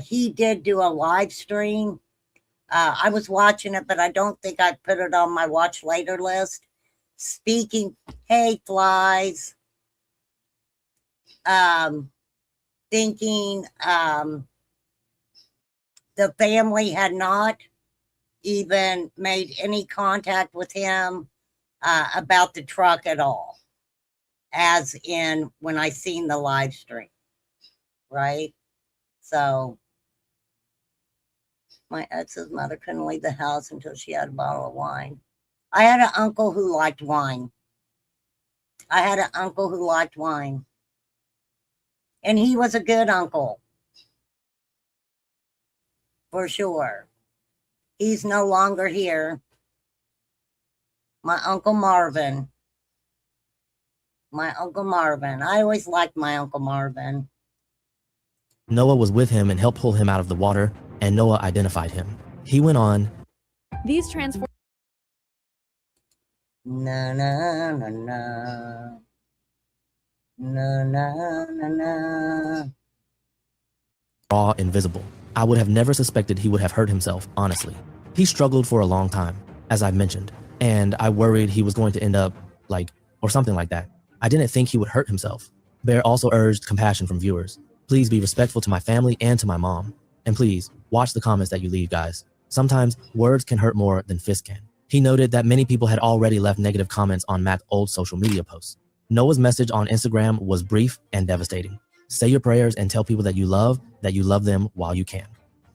He did do a live stream. I was watching it, but I don't think I put it on my watch later list. Speaking, hey, flies. Thinking the family had not even made any contact with him about the truck at all, as in when I seen the live stream, right? So my ex's mother couldn't leave the house until she had a bottle of wine. I had an uncle who liked wine. And he was a good uncle. For sure. He's no longer here. My Uncle Marvin. I always liked my Uncle Marvin. Noah was with him and helped pull him out of the water, and Noah identified him. He went on, These transform. Na na na na. Na na na na. raw and visible. I would have never suspected he would have hurt himself, honestly. He struggled for a long time, as I've mentioned, and I worried he was going to end up or something like that. I didn't think he would hurt himself. Bear also urged compassion from viewers. Please be respectful to my family and to my mom. And please, watch the comments that you leave, guys. Sometimes words can hurt more than fists can. He noted that many people had already left negative comments on Matt's old social media posts. Noah's message on Instagram was brief and devastating. Say your prayers and tell people that you love them while you can.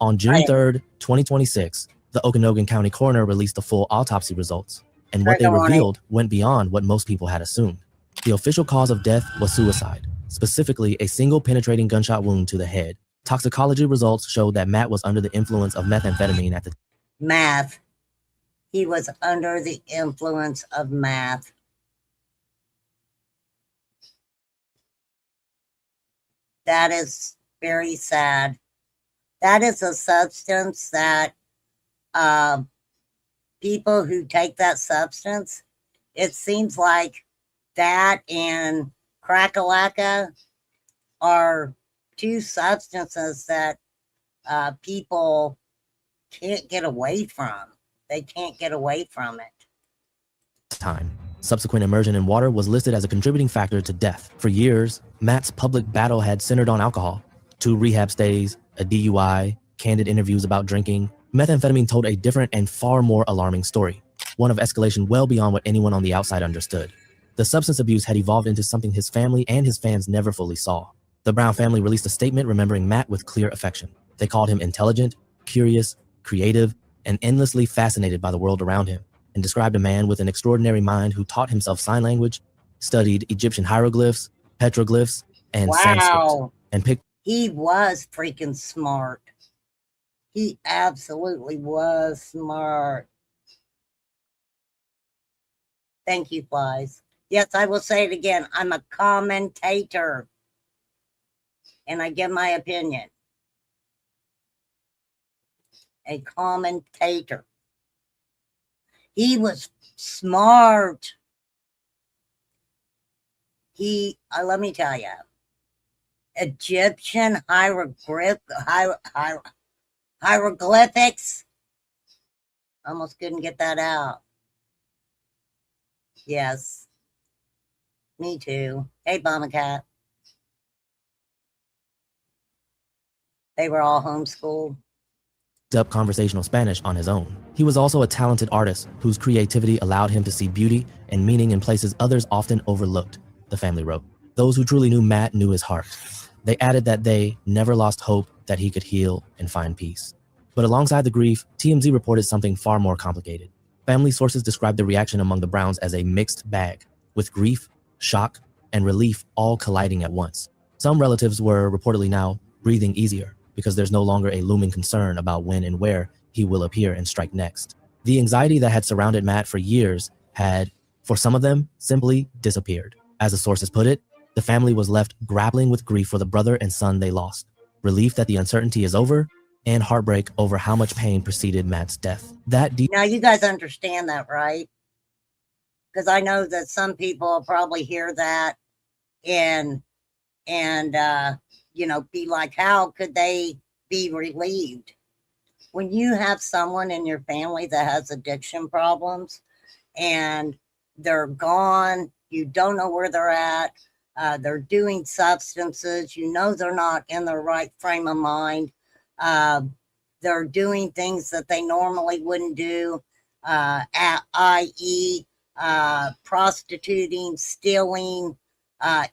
On June 3rd, 2026, the Okanogan County coroner released the full autopsy results, and what they revealed went beyond what most people had assumed. The official cause of death was suicide, specifically a single penetrating gunshot wound to the head. Toxicology results showed that Matt was under the influence of methamphetamine at the Meth. He was under the influence of meth. That is very sad. That is a substance that people who take that substance, it seems like that and crack-a-lacka are two substances that people can't get away from. They can't get away from it. time. Subsequent immersion in water was listed as a contributing factor to death. For years, Matt's public battle had centered on alcohol. 2 rehab stays, a DUI, candid interviews about drinking. Methamphetamine told a different and far more alarming story, one of escalation well beyond what anyone on the outside understood. The substance abuse had evolved into something his family and his fans never fully saw. The Brown family released a statement remembering Matt with clear affection. They called him intelligent, curious, creative, and endlessly fascinated by the world around him, and described a man with an extraordinary mind who taught himself sign language, studied Egyptian hieroglyphs, petroglyphs, and Sanskrit, and picked. He was freaking smart. He absolutely was smart. Thank you, Flies. Yes, I will say it again. I'm a commentator, and I give my opinion. A commentator. He was smart. Let me tell you, Egyptian hieroglyphics. Almost couldn't get that out. Yes. Me too. Hey, Bomber Cat. They were all homeschooled. Up conversational Spanish on his own. He was also a talented artist whose creativity allowed him to see beauty and meaning in places others often overlooked, the family wrote. Those who truly knew Matt knew his heart. They added that they never lost hope that he could heal and find peace. But alongside the grief, TMZ reported something far more complicated. Family sources described the reaction among the Browns as a mixed bag, with grief, shock, and relief all colliding at once. Some relatives were reportedly now breathing easier because there's no longer a looming concern about when and where he will appear and strike next. The anxiety that had surrounded Matt for years had, for some of them, simply disappeared. As the sources put it, the family was left grappling with grief for the brother and son they lost, relief that the uncertainty is over, and heartbreak over how much pain preceded Matt's death. Now you guys understand that, right? Because I know that some people will probably hear that and be like, how could they be relieved? When you have someone in your family that has addiction problems and they're gone, you don't know where they're at, they're doing substances, they're not in their right frame of mind, they're doing things that they normally wouldn't do, i.e., prostituting, stealing,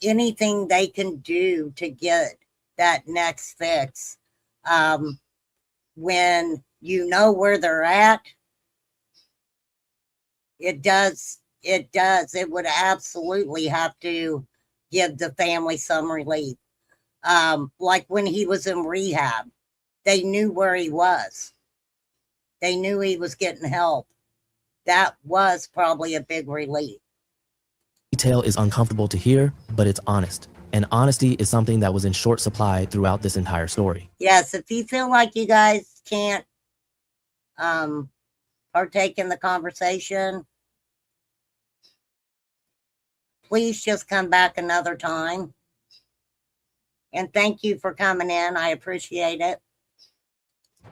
anything they can do to get that next fix. When you know where they're at, it would absolutely have to give the family some relief. Like when he was in rehab, they knew where he was. They knew he was getting help. That was probably a big relief. Detail is uncomfortable to hear, but it's honest. And honesty is something that was in short supply throughout this entire story. Yes, if you feel like you guys can't partake in the conversation, please just come back another time. And thank you for coming in. I appreciate it.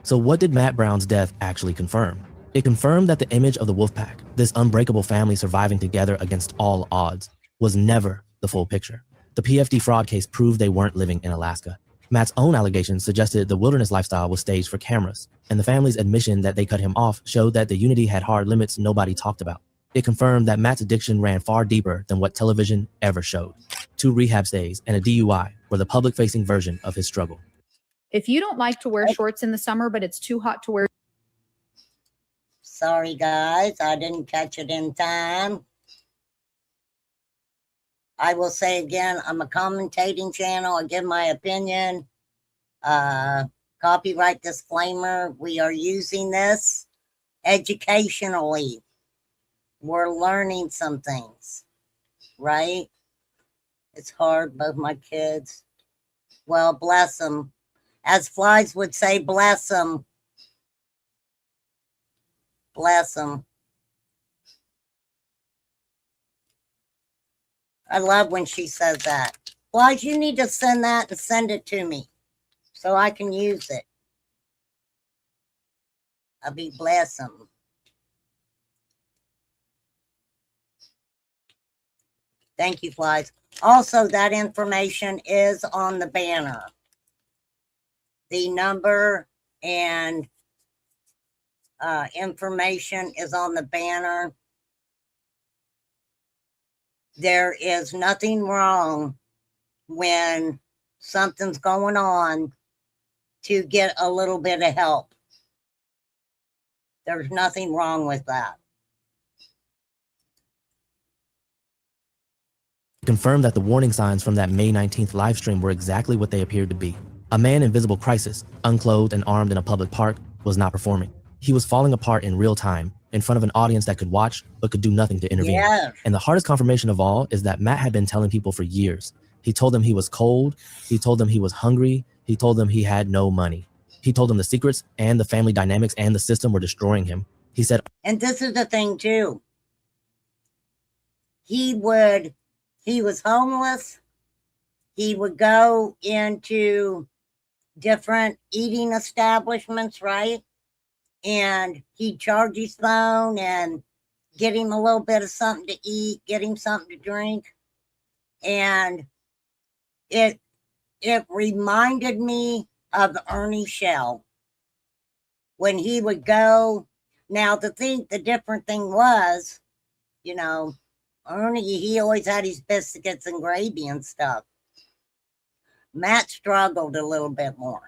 So what did Matt Brown's death actually confirm? It confirmed that the image of the Wolfpack, this unbreakable family surviving together against all odds, was never the full picture. The PFD fraud case proved they weren't living in Alaska. Matt's own allegations suggested the wilderness lifestyle was staged for cameras, and the family's admission that they cut him off showed that the unity had hard limits nobody talked about. It confirmed that Matt's addiction ran far deeper than what television ever showed. 2 rehab stays and a DUI were the public-facing version of his struggle. If you don't like to wear shorts in the summer, but it's too hot to wear. Sorry, guys, I didn't catch it in time. I will say again, I'm a commentating channel. I give my opinion. Copyright disclaimer. We are using this educationally. We're learning some things, right? It's hard, both my kids. Well, bless them. As Flies would say, bless them. Bless them. I love when she says that. Flies, you need to send that and send it to me so I can use it. I'll be bless them. Thank you, Flies. Also, that information is on the banner. The number and information is on the banner. There is nothing wrong when something's going on to get a little bit of help. There's nothing wrong with that. Confirmed that the warning signs from that May 19th live stream were exactly what they appeared to be. A man in visible crisis, unclothed and armed in a public park, was not performing. He was falling apart in real time, in front of an audience that could watch, but could do nothing to intervene. Yes. And the hardest confirmation of all is that Matt had been telling people for years. He told them he was cold. He told them he was hungry. He told them he had no money. He told them the secrets and the family dynamics and the system were destroying him. He said, And this is the thing too. He was homeless. He would go into different eating establishments, right? And he'd charge his phone and get him a little bit of something to eat, get him something to drink. And it reminded me of Ernie Shell when he would go. Now, the different thing was, you know, Ernie, he always had his biscuits and gravy and stuff. Matt struggled a little bit more.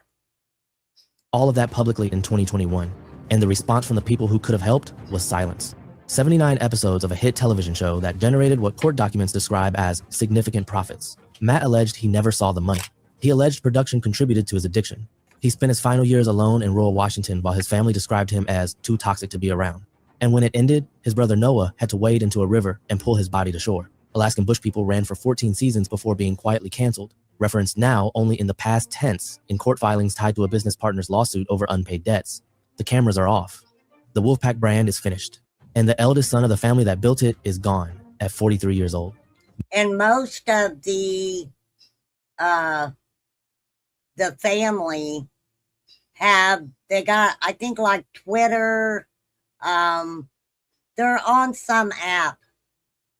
all of that publicly in 2021, and the response from the people who could have helped was silence. 79 episodes of a hit television show that generated what court documents describe as significant profits. Matt alleged he never saw the money. He alleged production contributed to his addiction. He spent his final years alone in rural Washington while his family described him as too toxic to be around. And when it ended, his brother Noah had to wade into a river and pull his body to shore. Alaskan Bush People ran for 14 seasons before being quietly canceled, referenced now only in the past tense in court filings tied to a business partner's lawsuit over unpaid debts. The cameras are off. The Wolfpack brand is finished. And the eldest son of the family that built it is gone at 43 years old. And most of the family they got, I think, like Twitter. They're on some app,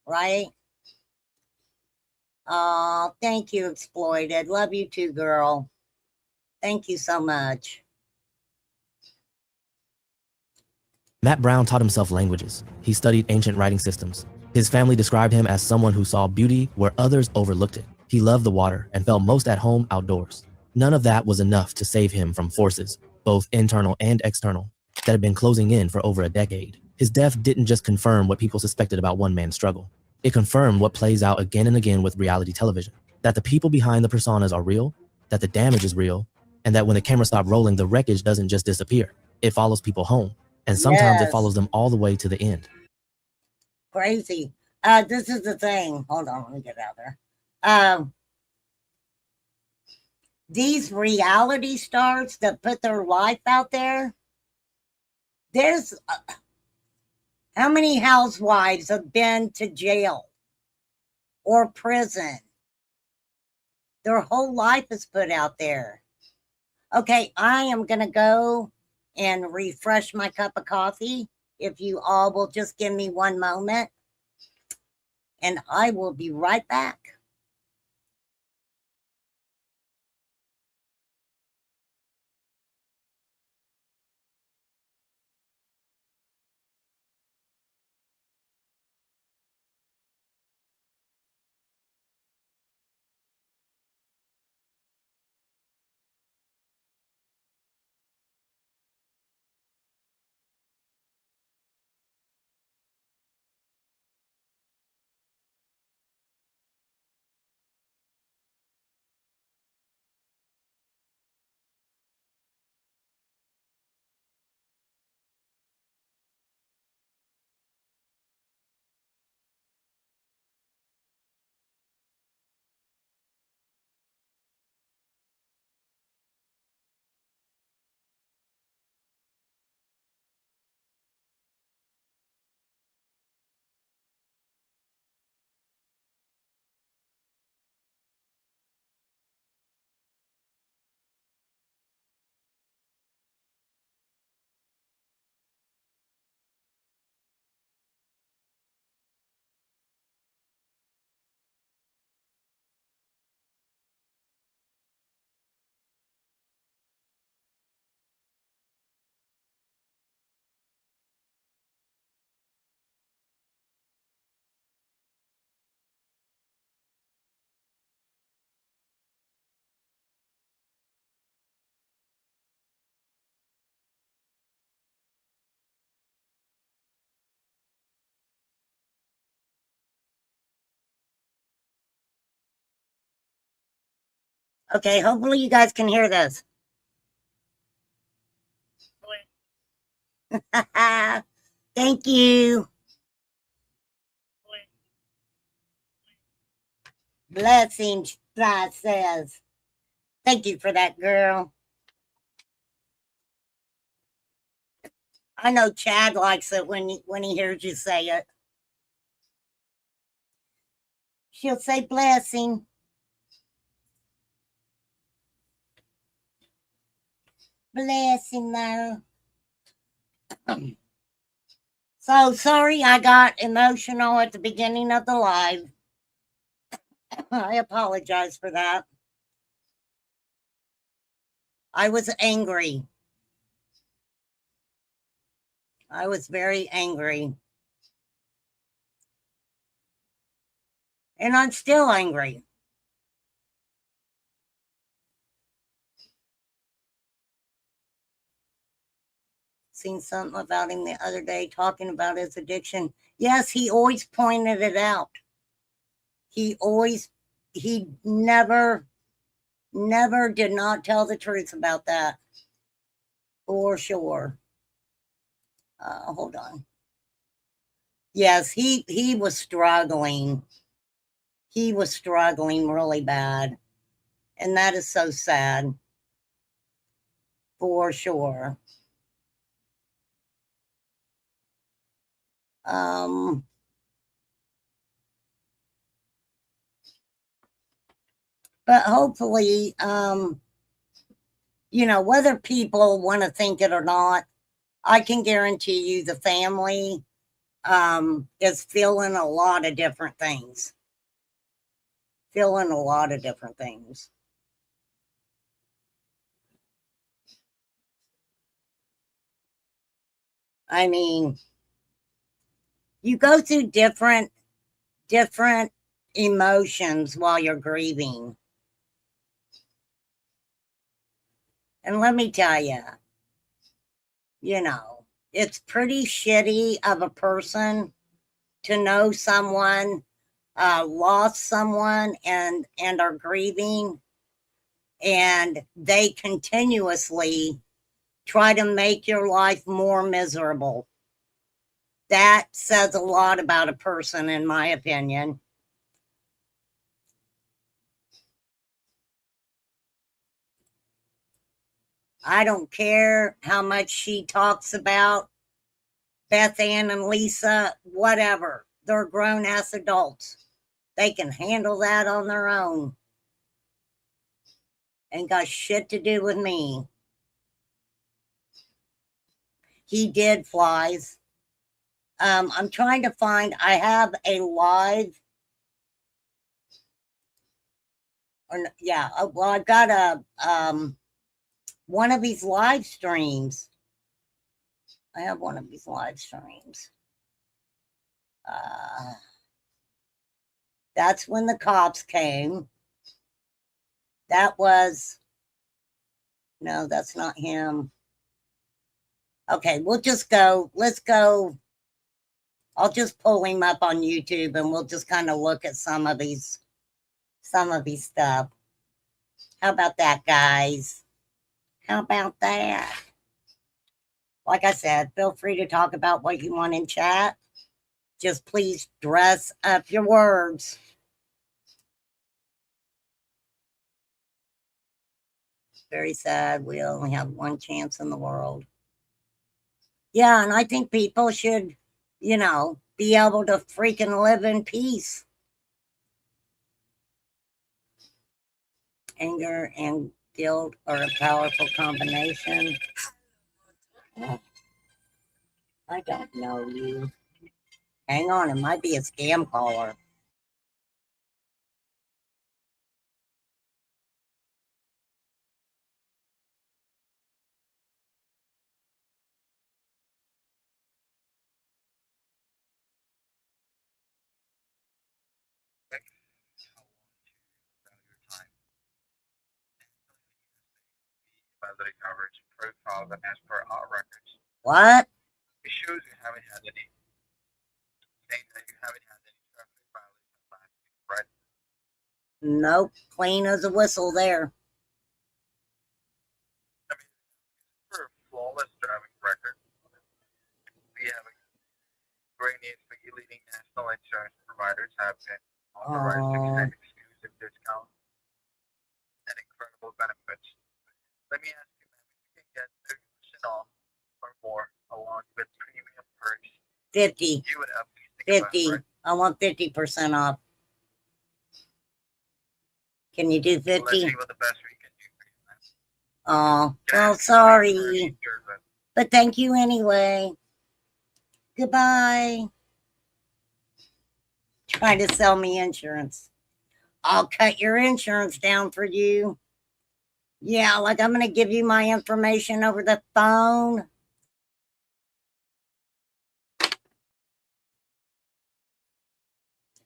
right? Oh, thank you, Exploited. Love you too, girl. Thank you so much. Matt Brown taught himself languages. He studied ancient writing systems. His family described him as someone who saw beauty where others overlooked it. He loved the water and felt most at home outdoors. None of that was enough to save him from forces, both internal and external, that had been closing in for over a decade. His death didn't just confirm what people suspected about one man's struggle. It confirmed what plays out again and again with reality television, that the people behind the personas are real, that the damage is real, and that when the camera stops rolling, the wreckage doesn't just disappear. It follows people home, and sometimes it Yes. follows them all the way to the end. Crazy. This is the thing. Hold on, let me get out there. These reality stars that put their life out there, there's how many housewives have been to jail or prison? Their whole life is put out there. Okay, I am going to go and refresh my cup of coffee. If you all will just give me one moment, and I will be right back. Okay, hopefully you guys can hear this. Thank you. Blessings, God says. Thank you for that, girl. I know Chad likes it when he hears you say it. She'll say blessing. Blessing though. So sorry I got emotional at the beginning of the live. I apologize for that. I was angry. I was very angry. And I'm still angry. Seen something about him the other day talking about his addiction. Yes, he always pointed it out. He never did not tell the truth about that. For sure. Hold on. Yes, he was struggling. He was struggling really bad. And that is so sad. For sure. But hopefully, whether people want to think it or not, I can guarantee you the family is feeling a lot of different things. I mean, you go through different emotions while you're grieving. And let me tell you, it's pretty shitty of a person to know someone lost someone and are grieving, and they continuously try to make your life more miserable. That says a lot about a person, in my opinion. I don't care how much she talks about Beth Ann and Lisa, whatever. They're grown-ass adults. They can handle that on their own. Ain't got shit to do with me. He did flies. I'm trying to find, I have a live. Well, I've got one of these live streams. I have one of these live streams. That's when the cops came. No, that's not him. Okay, let's go. I'll just pull him up on YouTube and we'll just kind of look at some of these stuff. How about that, guys? How about that? Like I said, feel free to talk about what you want in chat. Just please dress up your words. Very sad. We only have one chance in the world. Yeah, and I think people should, be able to freaking live in peace. Anger and guilt are a powerful combination. I don't know you. Hang on, it might be a scam caller. Coverage profiles and as per our records. What? It shows you haven't had any, saying that you haven't had any traffic violations last week, right? Nope, clean as a whistle there. I mean, for a flawless driving record, we have a great news for you. Leading national insurance providers have been authorized to extend exclusive discounts and incredible benefits. Let me ask you, ma'am, if you can get 30% off or more along with 50. You would have to think about it, 50. right? I want 50% off. Can you do Well, let's 50? see what the best we can do for you, man. Oh, Okay, well, I'm sorry. yours, but But thank you anyway. Goodbye. Trying to sell me insurance. I'll cut your insurance down for you. Yeah, like I'm going to give you my information over the phone.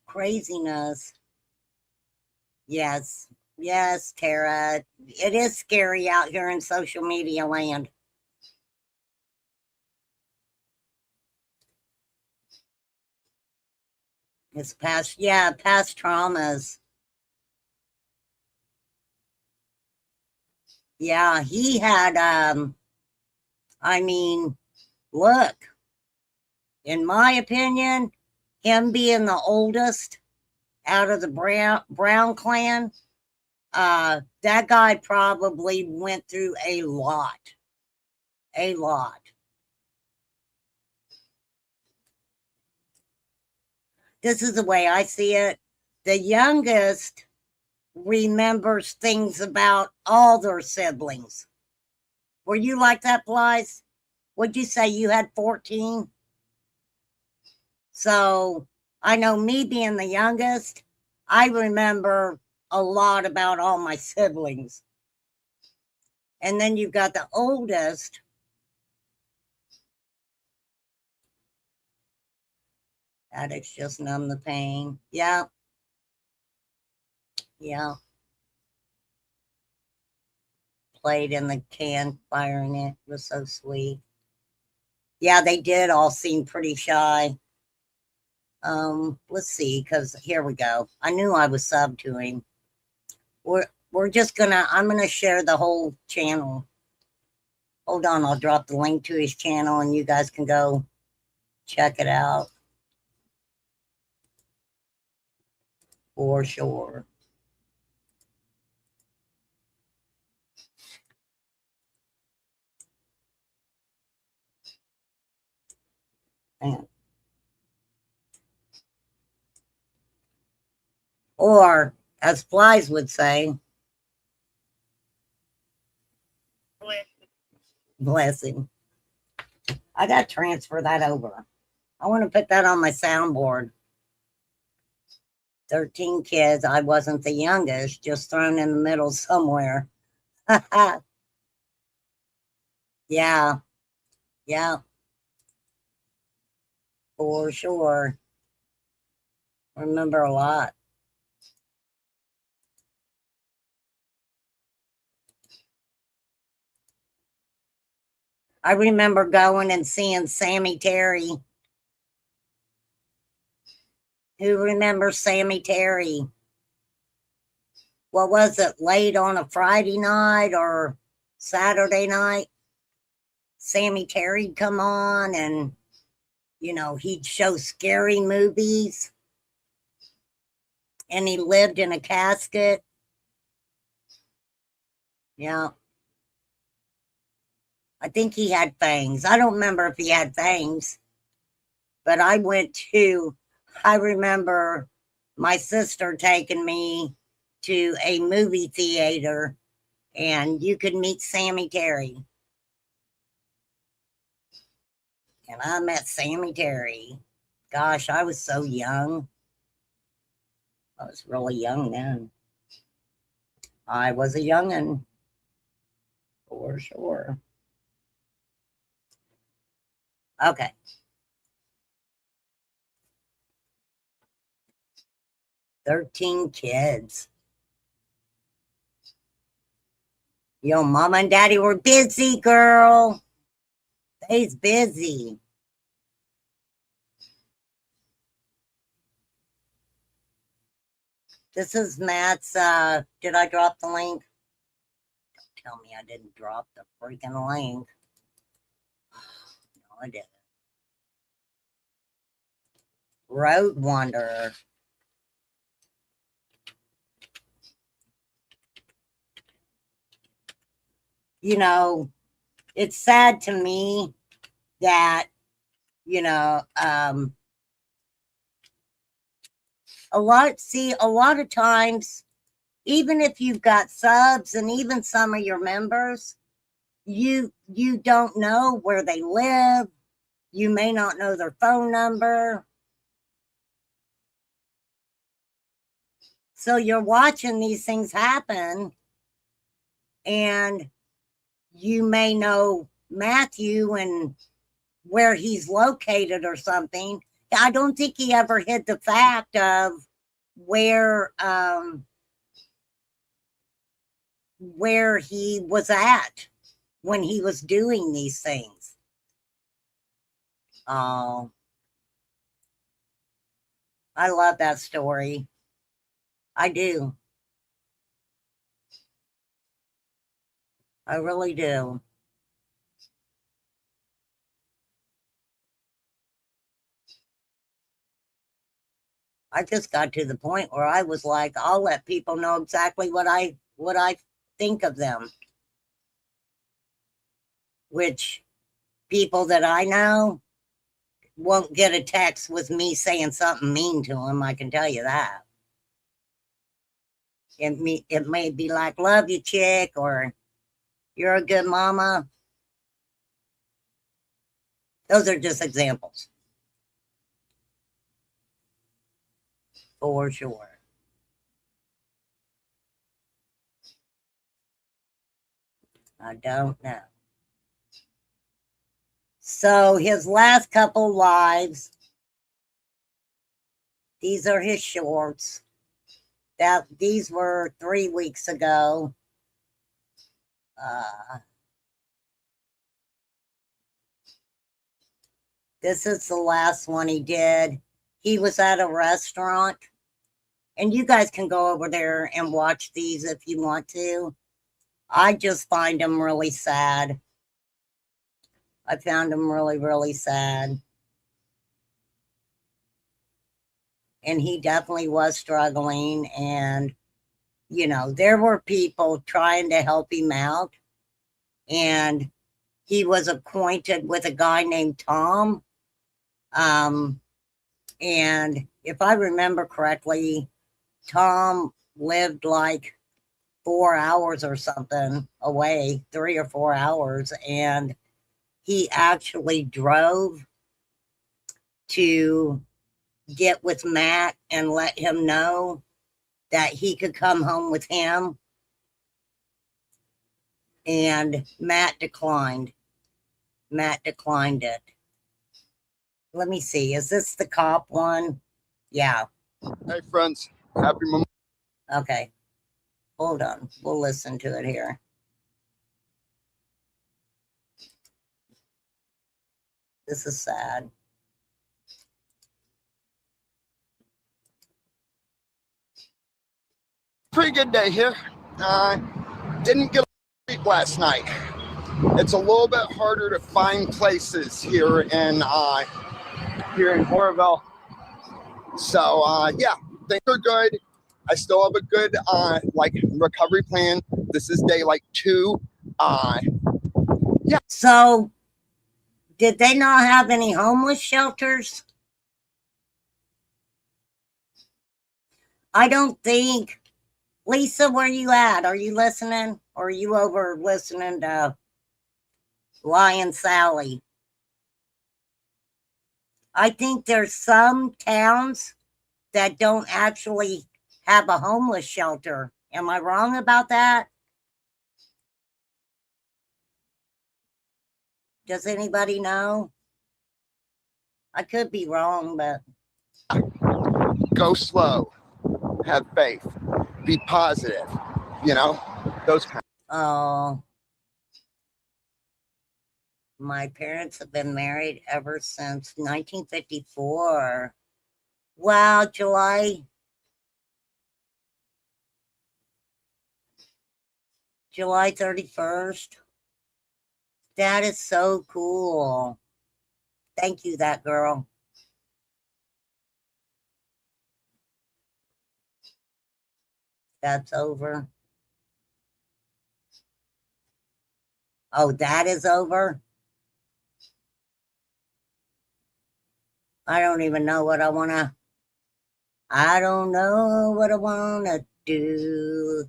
Craziness. Yes. Yes, Tara. It is scary out here in social media land. It's past traumas. Yeah, he had, I mean, look, in my opinion, him being the oldest out of the Brown clan, that guy probably went through a lot. A lot. This is the way I see it. The youngest remembers things about all their siblings. Were you like that, Blythe? Would you say you had 14? So I know me being the youngest, I remember a lot about all my siblings. And then you've got the oldest. Addicts just numb the pain. Yeah. Yeah. Played in the campfire and it was so sweet. Yeah, they did all seem pretty shy. Let's see, because here we go. I knew I was sub to him. We're just gonna, I'm gonna share the whole channel. Hold on, I'll drop the link to his channel and you guys can go check it out. For sure. Man. Or, as Flies would say, blessing. I got to transfer that over. I want to put that on my soundboard. 13 kids. I wasn't the youngest, just thrown in the middle somewhere. Yeah. Yeah. For sure. Remember a lot. I remember going and seeing Sammy Terry. Who remembers Sammy Terry? What was it, late on a Friday night or Saturday night? Sammy Terry'd come on and, you know, he'd show scary movies. And he lived in a casket. Yeah. I think he had fangs. I don't remember if he had fangs. But I remember my sister taking me to a movie theater and you could meet Sammy Terry. And I met Sammy Terry. Gosh, I was so young. I was really young then. I was a youngin'. For sure. Okay. "13 kids. Yo, mama and daddy were busy, girl. They's busy. This is Matt's, did I drop the link? Don't tell me I didn't drop the freaking link. No, I didn't. Road Wanderer. You know, it's sad to me that you know, a lot of times, even if you've got subs and even some of your members, you don't know where they live. You may not know their phone number. So you're watching these things happen, and you may know Matthew and where he's located or something. I don't think he ever hid the fact of where he was at when he was doing these things. Oh, I love that story. I do. I really do. I just got to the point where I was like, I'll let people know exactly what I think of them. Which people that I know won't get a text with me saying something mean to them, I can tell you that. It may be like, love you, chick, or you're a good mama. Those are just examples. For sure. I don't know. So his last couple lives, these are his shorts. These were 3 weeks ago. This is the last one he did. He was at a restaurant, and you guys can go over there and watch these if you want to. I just find them really sad. I found them really, really sad. And he definitely was struggling. And, you know, there were people trying to help him out. And he was acquainted with a guy named Tom. And if I remember correctly, Tom lived like 4 hours or something away, 3 or 4 hours. And he actually drove to get with Matt and let him know that he could come home with him. And Matt declined. Matt declined it. Let me see. Is this the cop one? Yeah. Hey, friends. Happy Memorial. Okay. Hold on. We'll listen to it here. This is sad. Pretty good day here. Didn't get sleep last night. It's a little bit harder to find places here in Oroville. So yeah, things are good. I still have a good recovery plan. This is day 2. Yeah. So did they not have any homeless shelters? I don't think. Lisa, where you at? Are you listening? Or are you over listening to Lion Sally? I think there's some towns that don't actually have a homeless shelter. Am I wrong about that? Does anybody know? I could be wrong, but Go slow. Have faith. Be positive. You know, those kind. oh, my parents have been married ever since 1954. Wow, July 31st. That is so cool. Thank you, that girl. That's over. Oh, that is over? I don't even know what I want to. I don't know what I want to do.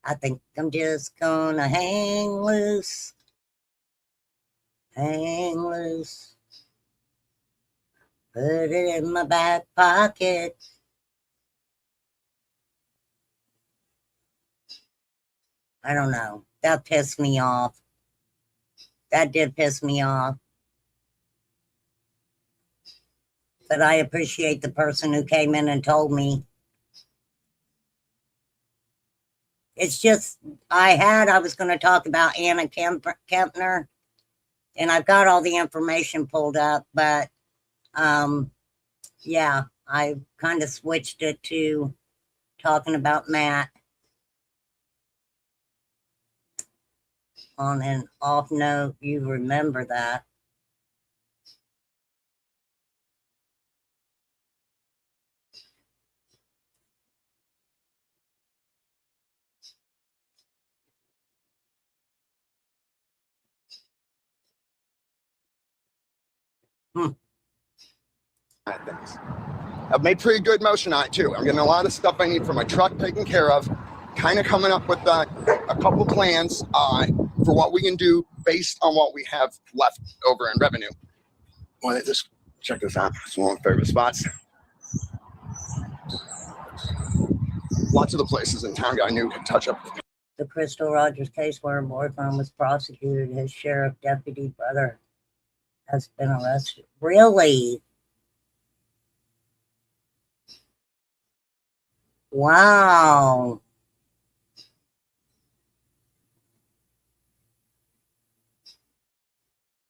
I think I'm just gonna hang loose. Hang loose. Put it in my back pocket. I don't know. That pissed me off. That did piss me off. But I appreciate the person who came in and told me. It's just, I was going to talk about Anna Kempner, and I've got all the information pulled up, but yeah, I kind of switched it to talking about Matt. On an off note, you remember that. Things. I've made pretty good motion on it too. I'm getting a lot of stuff I need for my truck taken care of. Kind of coming up with a couple plans for what we can do based on what we have left over in revenue. Well, just check this out. It's one of my favorite spots. Lots of the places in town I knew could touch up. The Crystal Rogers case where her boyfriend was prosecuted, his sheriff deputy brother has been arrested. Really? Wow.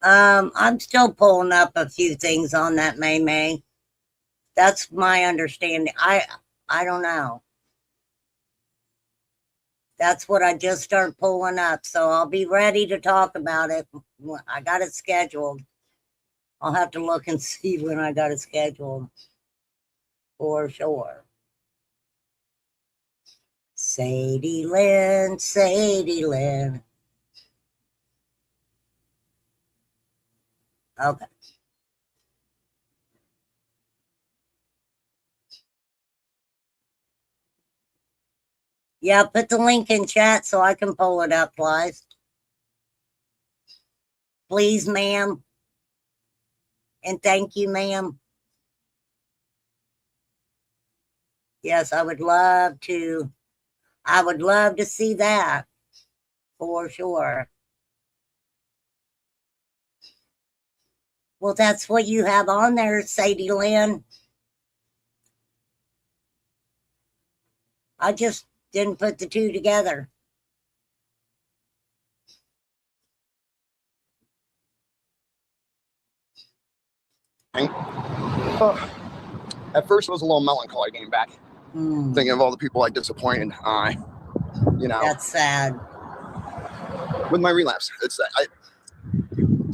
I'm still pulling up a few things on that May. That's my understanding. I don't know. That's what I just started pulling up. So I'll be ready to talk about it. I got it scheduled. I'll have to look and see when I got it scheduled. For sure. Sadie Lynn, Sadie Lynn. Okay. Yeah, put the link in chat so I can pull it up, please. Please, ma'am. And thank you, ma'am. Yes, I would love to see that for sure. Well, that's what you have on there, Sadie Lynn. I just didn't put the two together. At first, it was a little melancholy getting back, thinking of all the people I disappointed. That's sad. With my relapse, it's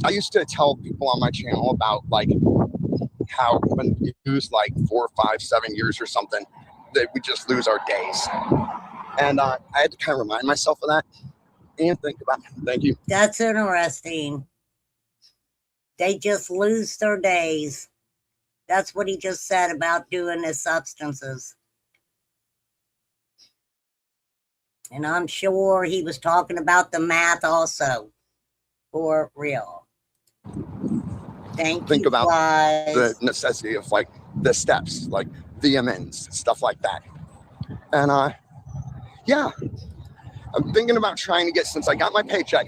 I used to tell people on my channel about like how when you lose like 4, 5, 7 years or something, that we just lose our days. And I had to kind of remind myself of that and think about it. Thank you. That's interesting. They just lose their days. That's what he just said about doing the substances. And I'm sure he was talking about the math also. For real. Think about the necessity of like the steps, like the amends, stuff like that. And yeah, I'm thinking about trying to get, since I got my paycheck,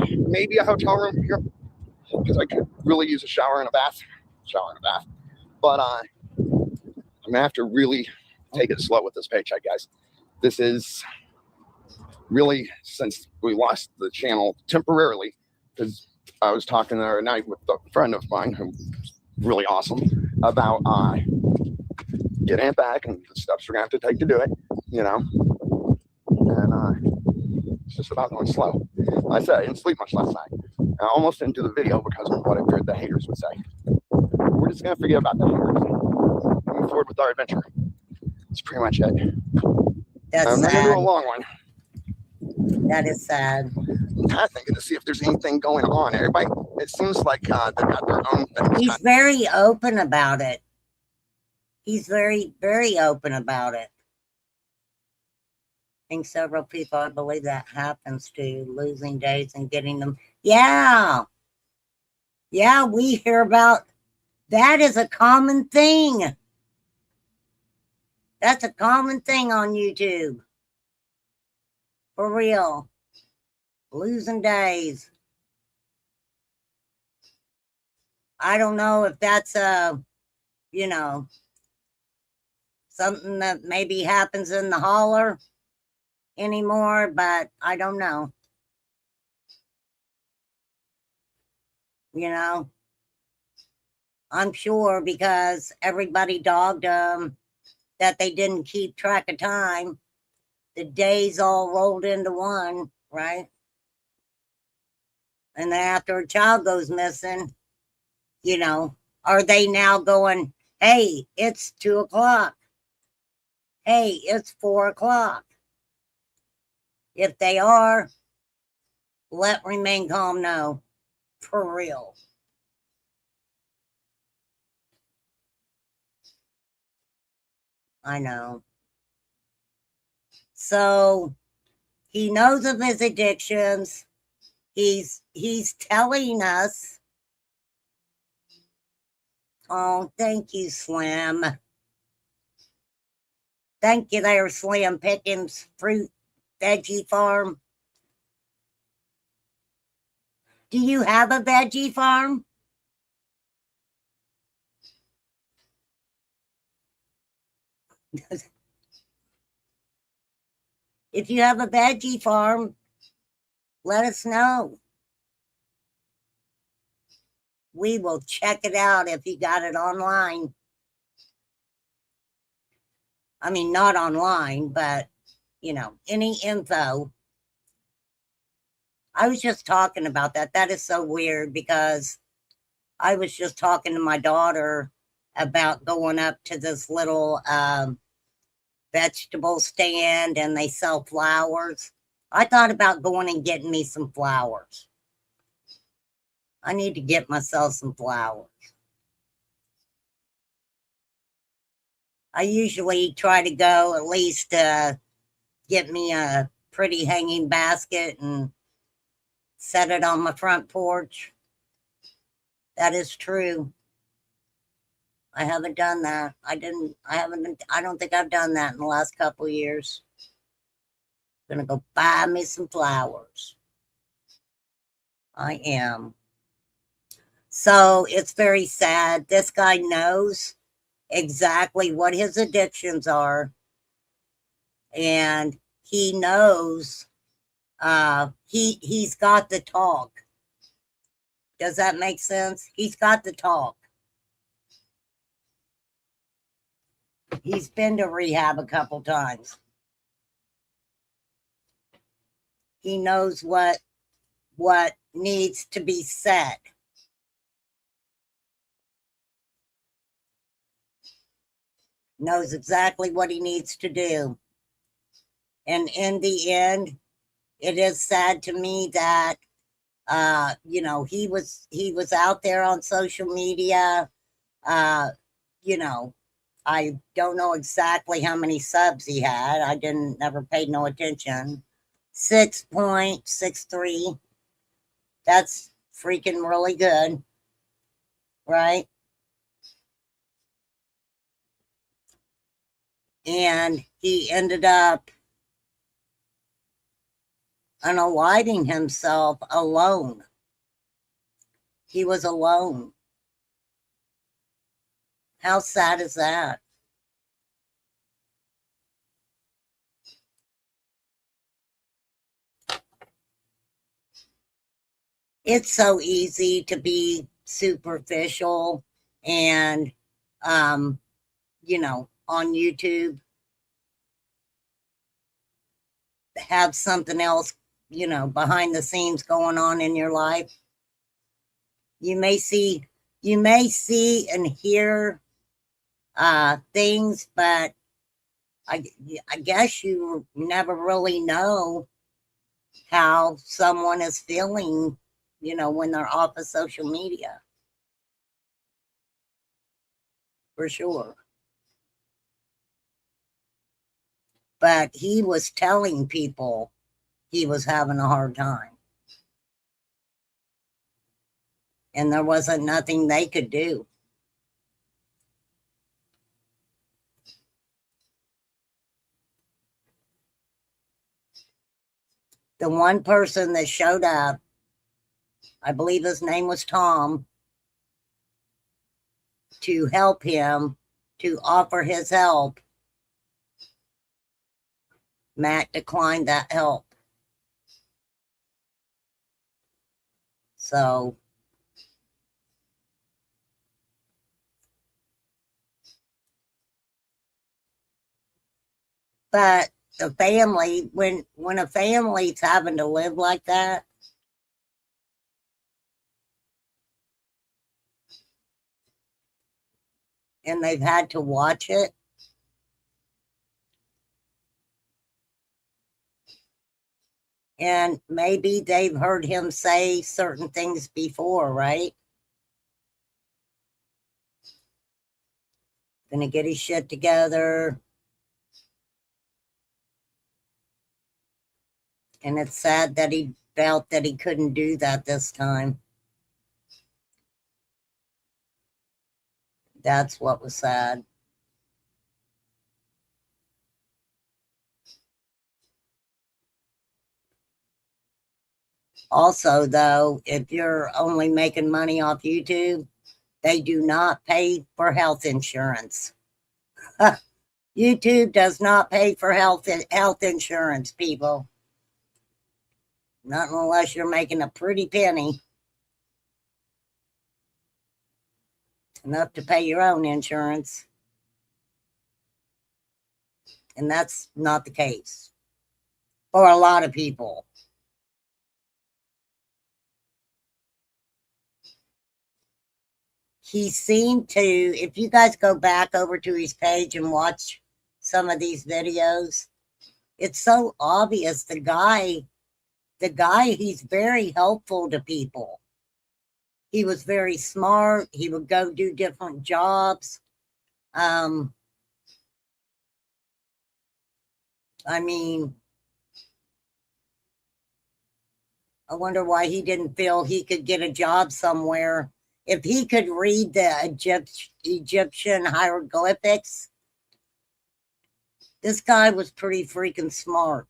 maybe a hotel room here, because I could really use a shower and a bath. But I'm gonna have to really take it slow with this paycheck, guys. This is really, since we lost the channel temporarily, because I was talking the other night with a friend of mine who's really awesome about getting it back and the steps we're gonna have to take to do it, and it's just about going slow. Like I said, I didn't sleep much last night. I almost didn't do the video because of what I feared the haters would say. We're just gonna forget about the haters. Move forward with our adventure. That's pretty much it. That's I'm not sad. gonna do a long one. That is sad. I'm kind of thinking to see if there's anything going on. Everybody it seems like they've got their own things. He's very open about it. He's very, very open about it. I think several people, I believe that happens to, losing days and getting them. Yeah. Yeah, we hear about that is a common thing. That's a common thing on YouTube. For real. Losing days. I don't know if that's you know, something that maybe happens in the holler anymore, but I don't know. You know, I'm sure because everybody dogged them that they didn't keep track of time. The days all rolled into one, right? And then after a child goes missing, you know, are they now going, hey, it's 2 o'clock. Hey, it's 4 o'clock. If they are, let Remain Calm know. For real. I know. So he knows of his addictions. He's telling us. Oh, thank you, Slim. Thank you there, Slim Pickens Fruit Veggie Farm. Do you have a veggie farm? If you have a veggie farm, let us know. We will check it out if you got it online. I mean, not online, but, you know, any info. I was just talking about that. That is so weird because I was just talking to my daughter about going up to this little vegetable stand and they sell flowers. I thought about going and getting me some flowers. I need to get myself some flowers. I usually try to go at least get me a pretty hanging basket and set it on my front porch. That is true. I haven't done that. I don't think I've done that in the last couple of years. Gonna go buy me some flowers. I am. So it's very sad. This guy knows exactly what his addictions are. And he knows he's got the talk. Does that make sense? He's got the talk. He's been to rehab a couple times. He knows what needs to be said. Knows exactly what he needs to do. And in the end, it is sad to me that you know, he was out there on social media. You know, I don't know exactly how many subs he had. I never paid no attention. 6.63. That's freaking really good. Right? And he ended up unaliving himself alone. He was alone. How sad is that? It's so easy to be superficial and, you know, on YouTube, have something else, you know, behind the scenes going on in your life. You may see and hear things, but I guess you never really know how someone is feeling you know, when they're off of social media. For sure. But he was telling people he was having a hard time. And there wasn't nothing they could do. The one person that showed up, I believe his name was Tom, to help him, to offer his help, Matt declined that help. So but the family, when a family's having to live like that, and they've had to watch it, and maybe they've heard him say certain things before, right? Gonna get his shit together. And it's sad that he felt that he couldn't do that this time. That's what was sad. Also, though, if you're only making money off YouTube, they do not pay for health insurance. YouTube does not pay for health insurance, people. Not unless you're making a pretty penny. Enough to pay your own insurance. And that's not the case for a lot of people. He seemed to, if you guys go back over to his page and watch some of these videos, it's so obvious the guy, he's very helpful to people. He was very smart. He would go do different jobs. I mean, I wonder why he didn't feel he could get a job somewhere. If he could read the Egyptian hieroglyphics, this guy was pretty freaking smart.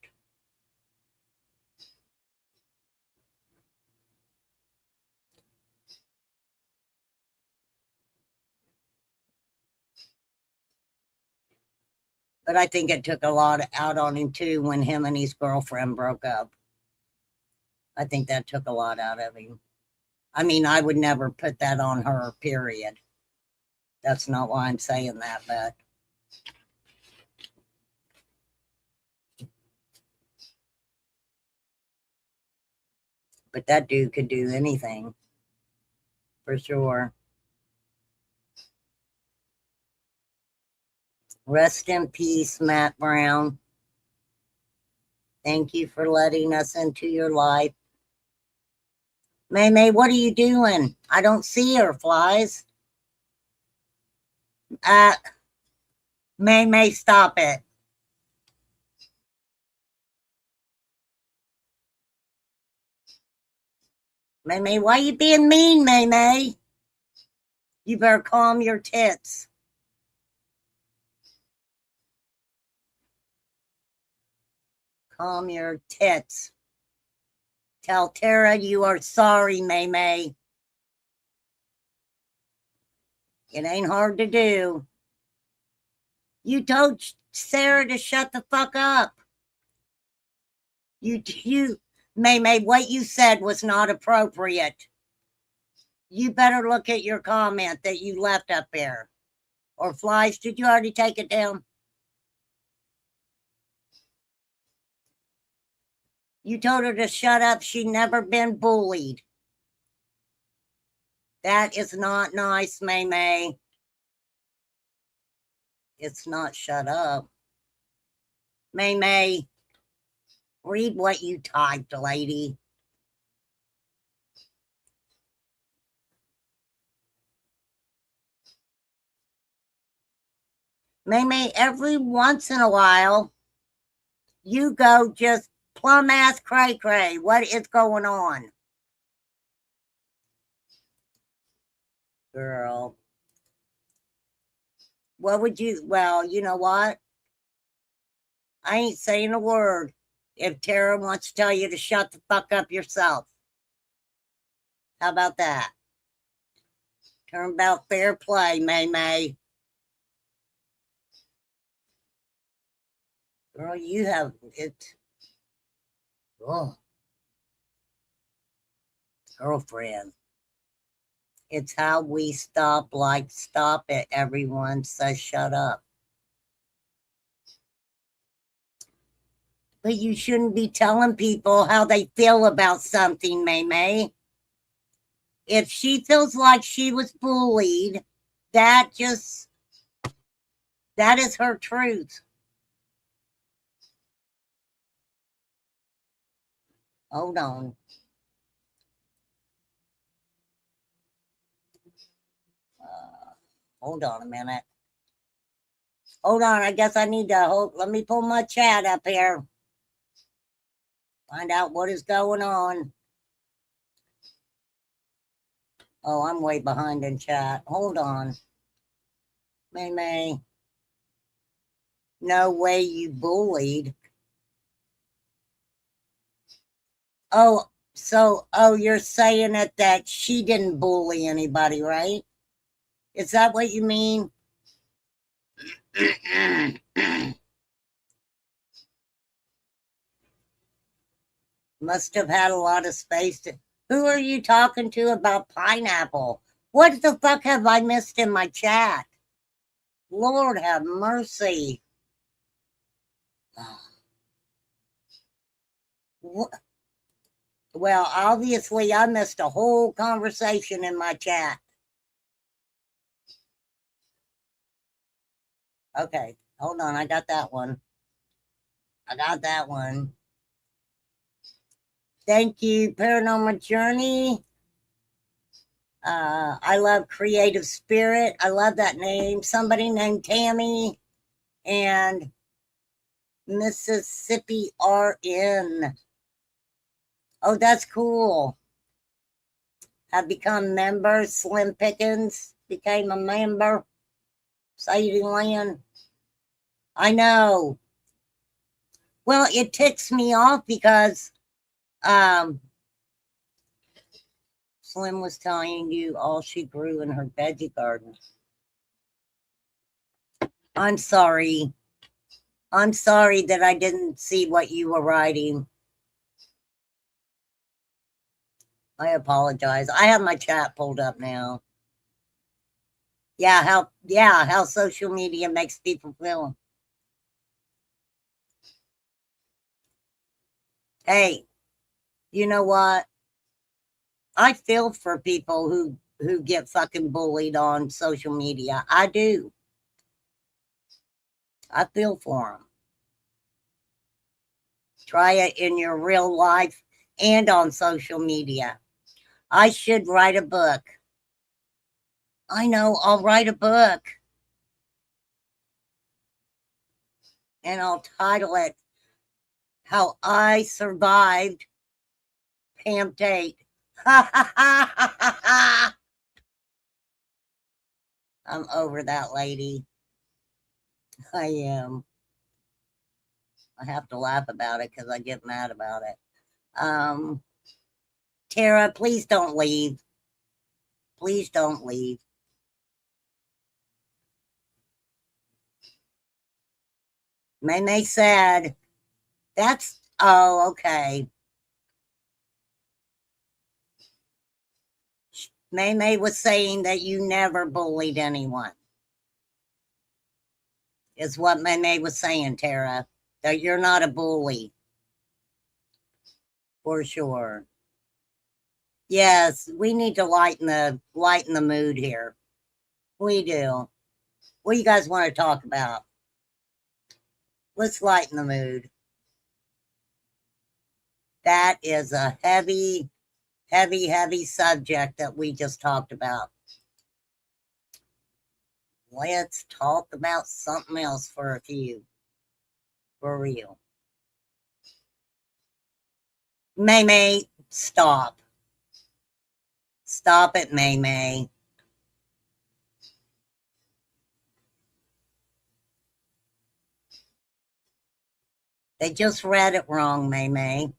But I think it took a lot out on him too when him and his girlfriend broke up. I think that took a lot out of him. I mean, I would never put that on her, period. That's not why I'm saying that, but that dude could do anything, for sure. Rest in peace, Matt Brown. Thank you for letting us into your life. May, what are you doing? I don't see her, Flies. May, stop it. May, why you being mean, May? You better calm your tits. Calm your tits. Tell Tara you are sorry, May. It ain't hard to do. You told Sarah to shut the fuck up. You, May, what you said was not appropriate. You better look at your comment that you left up there. Or Flies, did you already take it down? You told her to shut up. She'd never been bullied. That is not nice, May. It's not shut up. May, read what you typed, lady. Maybe every once in a while, you go just plum ass cray cray. What is going on? Girl. What would you, well, you know what? I ain't saying a word if Tara wants to tell you to shut the fuck up yourself. How about that? Turn about fair play, May May. Girl, you have it. Oh. Girlfriend. It's how we stop it, everyone says shut up. But you shouldn't be telling people how they feel about something, May May. If she feels like she was bullied, that is her truth. Hold on. Hold on a minute. Hold on, I guess I need to let me pull my chat up here. Find out what is going on. Oh, I'm way behind in chat. Hold on. May May. No way you bullied. Oh, so, you're saying that she didn't bully anybody, right? Is that what you mean? Must have had a lot of space to. Who are you talking to about pineapple? What the fuck have I missed in my chat? Lord have mercy. Well, obviously, I missed a whole conversation in my chat. Okay, hold on. I got that one. Thank you, Paranormal Journey. I love Creative Spirit. I love that name. Somebody named Tammy and Mississippi RN. Oh, that's cool. Have become members. Slim Pickens became a member. Sadie Land. I know. Well, it ticks me off because Slim was telling you all she grew in her veggie garden. I'm sorry. I'm sorry that I didn't see what you were writing. I apologize. I have my chat pulled up now. Yeah, how social media makes people feel. Hey, you know what? I feel for people who get fucking bullied on social media. I do. I feel for them. Try it in your real life and on social media. I should write a book. I know, I'll write a book. And I'll title it, How I Survived Pam Tate. I'm over that lady. I am. I have to laugh about it because I get mad about it. Tara, please don't leave. Please don't leave. May said, okay. May was saying that you never bullied anyone. Is what May was saying, Tara. That you're not a bully. For sure. Yes, we need to lighten the mood here. We do. What do you guys want to talk about? Let's lighten the mood. That is a heavy subject that we just talked about. Let's talk about something else for a few. For real. May, stop. Stop it, May. They just read it wrong, May.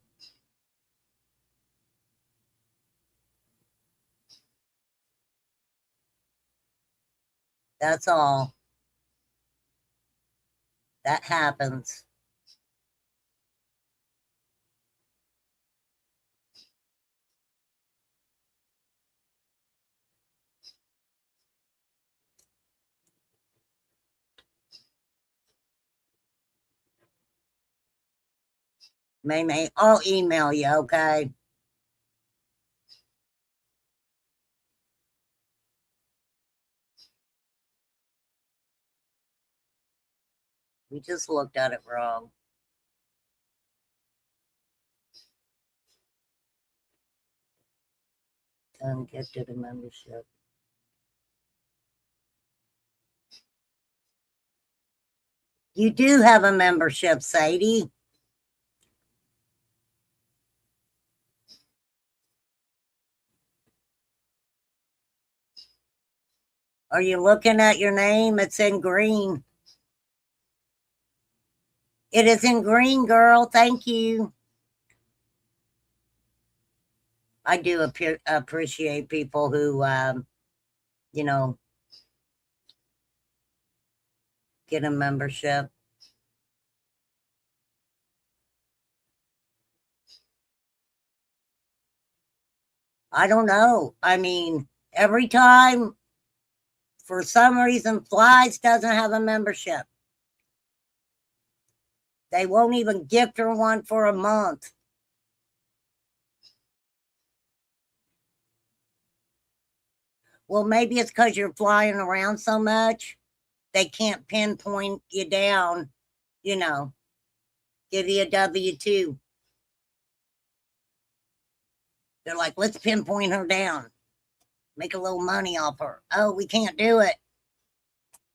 That's all. That happens. May, I'll email you, okay? We just looked at it wrong. Ungifted a membership. You do have a membership, Sadie. Are you looking at your name? It's in green. It is in green, girl. Thank you. I do appreciate people who, you know, get a membership. I don't know. I mean, every time, for some reason, Flies doesn't have a membership. They won't even gift her one for a month. Well, maybe it's because you're flying around so much. They can't pinpoint you down, you know, give you a W-2. They're like, let's pinpoint her down. Make a little money off her. Oh, we can't do it.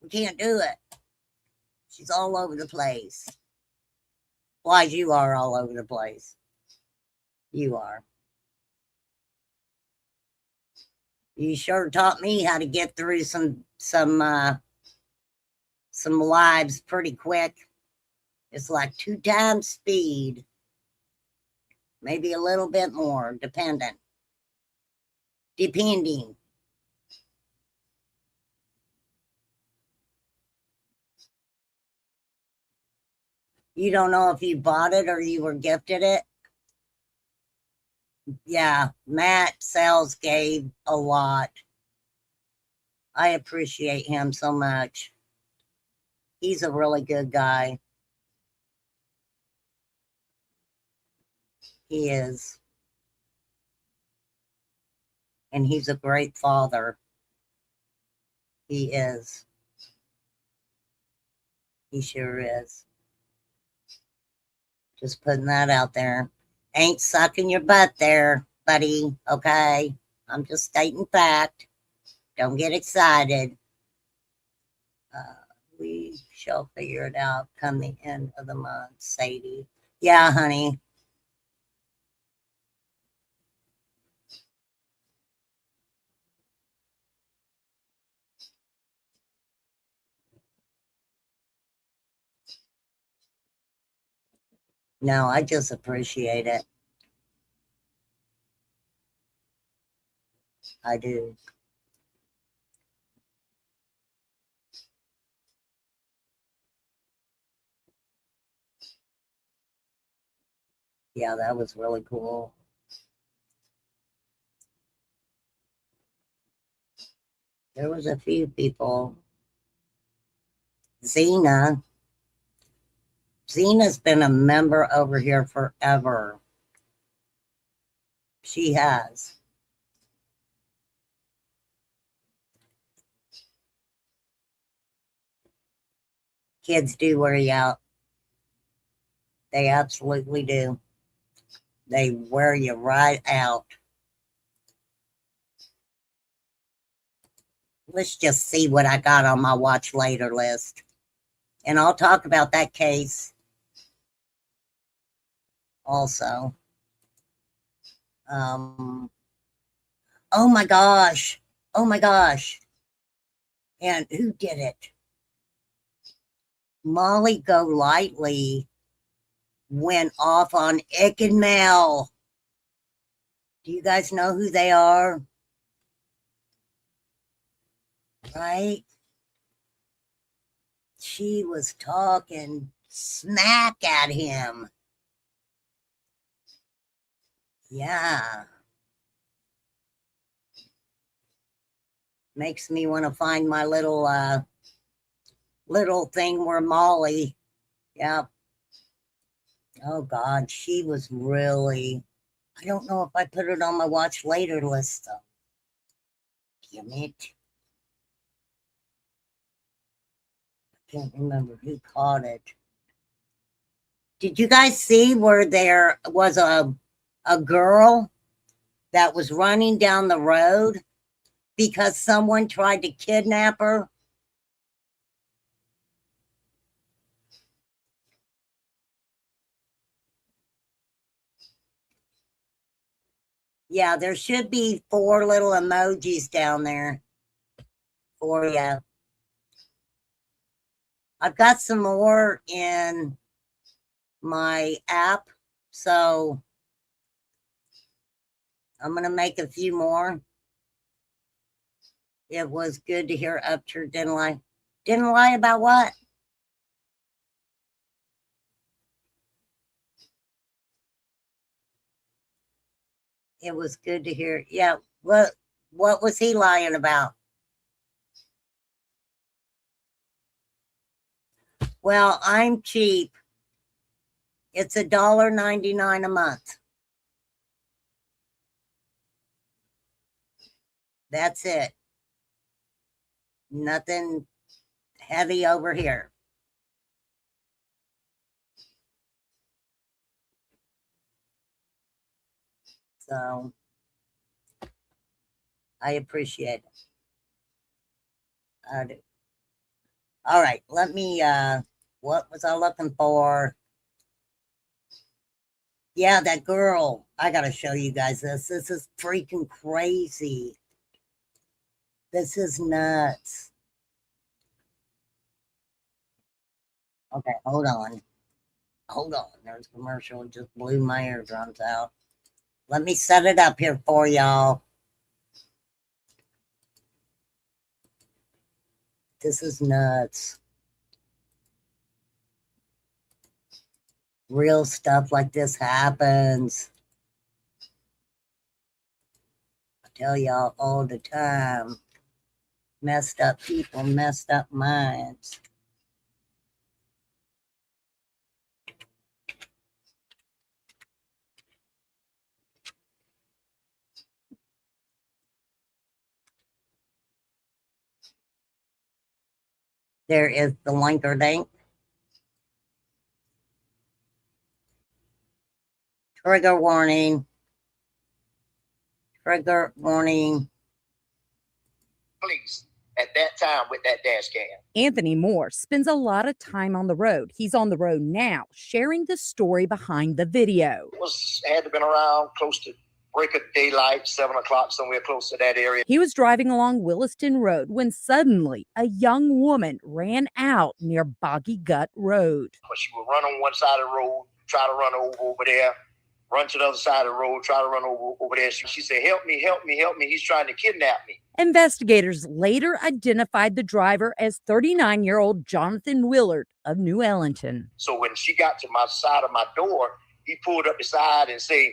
We can't do it. She's all over the place. Why, you are all over the place. You are. You sure taught me how to get through some lives pretty quick. It's like 2 times speed. Maybe a little bit more, depending. You don't know if you bought it or you were gifted it? Yeah, Matt Sells gave a lot. I appreciate him so much. He's a really good guy. He is. And he's a great father. He is. He sure is. Just putting that out there. Ain't sucking your butt there, buddy. Okay? I'm just stating fact. Don't get excited. We shall figure it out come the end of the month, Sadie. Yeah, honey. No, I just appreciate it. I do. Yeah, that was really cool. There was a few people. Zena's been a member over here forever. She has. Kids do wear you out. They absolutely do. They wear you right out. let's just see what I got on my watch later list. And I'll talk about that case also. Oh my gosh. Oh my gosh. And who did it? Molly Golightly went off on Ick and Mel. Do you guys know who they are? Right? She was talking smack at him. Yeah. Makes me want to find my little thing where Molly. Yeah. Oh God, she was really, I don't know if I put it on my watch later list though. Damn it. I can't remember who caught it. Did you guys see where there was a girl that was running down the road because someone tried to kidnap her? Yeah, there should be 4 little emojis down there for you. I've got some more in my app, so I'm going to make a few more. It was good to hear Upchurch didn't lie. Didn't lie about what? It was good to hear. Yeah, what was he lying about? Well, I'm cheap. It's $1.99 a month. That's it. Nothing heavy over here. So I appreciate it. I do. All right, let me, what was I looking for? Yeah, that girl. I got to show you guys this. This is freaking crazy. This is nuts. Okay, hold on. Hold on. There's a commercial. It just blew my eardrums out. Let me set it up here for y'all. This is nuts. Real stuff like this happens. I tell y'all all the time. Messed up people, messed up minds. There is the linker link. Trigger warning. Trigger warning. Police at that time with that dash cam. Anthony Moore spends a lot of time on the road. He's on the road now, sharing the story behind the video. It had to been around close to break of daylight, 7 o'clock, somewhere close to that area. He was driving along Williston Road when suddenly a young woman ran out near Boggy Gut Road. But she would run on one side of the road, try to run over there, run to the other side of the road, try to run over there. She said, help me, help me, help me. He's trying to kidnap me. Investigators later identified the driver as 39-year-old Jonathan Willard of New Ellington. So when she got to my side of my door, he pulled up beside and said,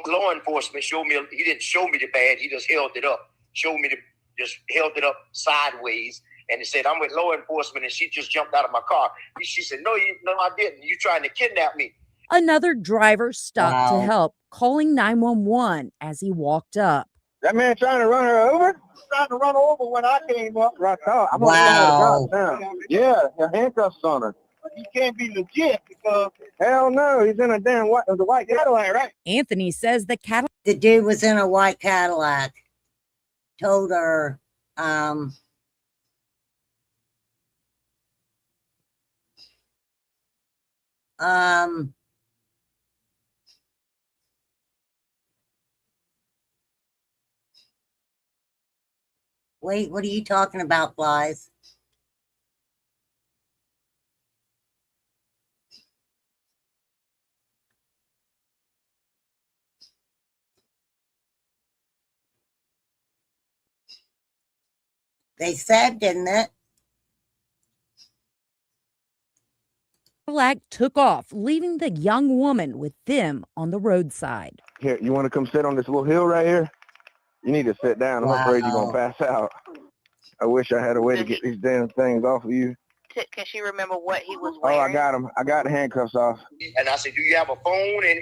law enforcement showed me, he didn't show me the badge, he just held it up, just held it up sideways. And he said, I'm with law enforcement. And she just jumped out of my car. She said, no, I didn't. You trying to kidnap me. Another driver stopped to help, calling 911 as he walked up. That man trying to run her over? Trying to run her over when I came up. Right now. I'm wow. Yeah, the handcuffs on her. He can't be legit because hell no, he's in a damn white Cadillac, right? Anthony says the Cadillac. The dude was in a white Cadillac. Told her Um, um, wait, what are you talking about, Flies? They said, didn't it? Cadillac took off, leaving the young woman with them on the roadside. Here, you want to come sit on this little hill right here? You need to sit down. I'm afraid you're going to pass out. I wish I had a way to get these damn things off of you. Can she remember what he was Oh, I wearing? got him. I got the handcuffs off. And I said, do you have a phone? And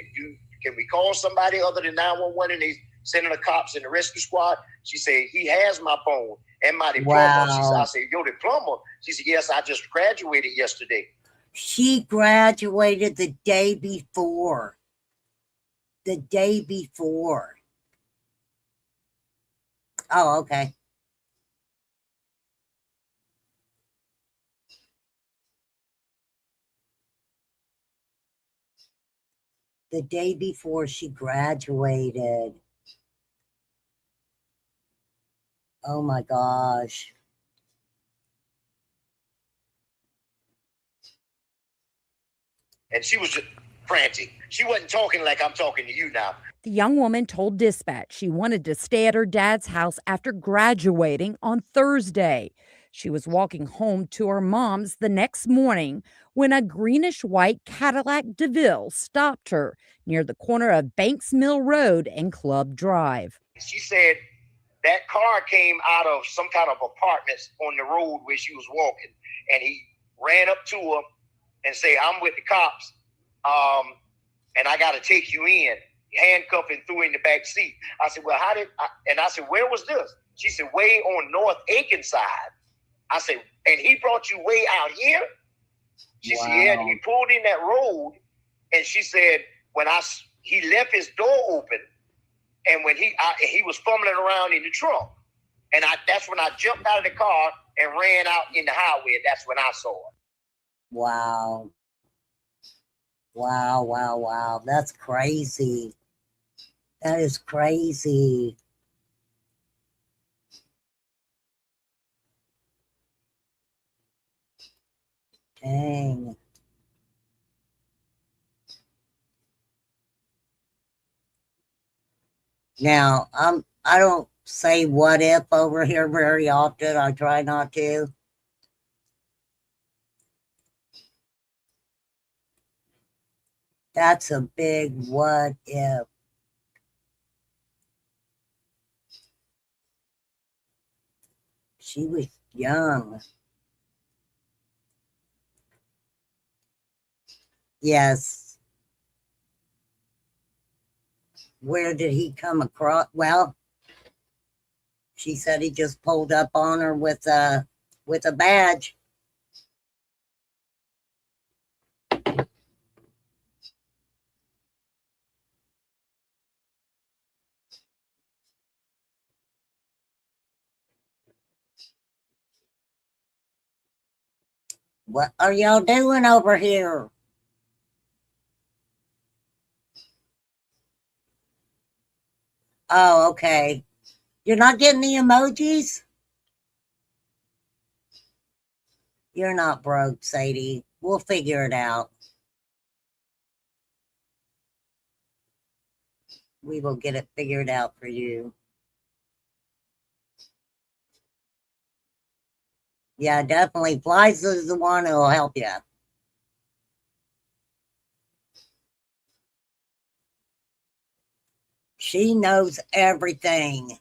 can we call somebody other than 911? And they sending the cops and the rescue squad. She said, he has my phone and my diploma. She said, I said, your diploma? She said, yes, I just graduated yesterday. She graduated the day before. The day before. Oh, okay. The day before she graduated. Oh my gosh. And she was just frantic. She wasn't talking like I'm talking to you now. The young woman told dispatch she wanted to stay at her dad's house after graduating on Thursday. She was walking home to her mom's the next morning when a greenish-white Cadillac DeVille stopped her near the corner of Banks Mill Road and Club Drive. She said that car came out of some kind of apartments on the road where she was walking. And he ran up to her and said, I'm with the cops, and I got to take you in. Handcuffed and threw in the back seat. I said, well, and I said, where was this? She said, way on North Aiken side. I said, and he brought you way out here? She said, yeah, and he pulled in that road, and she said, he left his door open, and when he was fumbling around in the trunk, and that's when I jumped out of the car and ran out in the highway, and that's when I saw it. Wow. Wow, wow, wow. That's crazy. That is crazy. Dang. Now, I don't say what if over here very often. I try not to. That's a big what if. She was young. Yes. Where did he come across? Well, she said he just pulled up on her with a badge. What are y'all doing over here? Oh, okay. You're not getting the emojis? You're not broke, Sadie. We'll figure it out. We will get it figured out for you. Yeah, definitely. Flies is the one who will help you. She knows everything.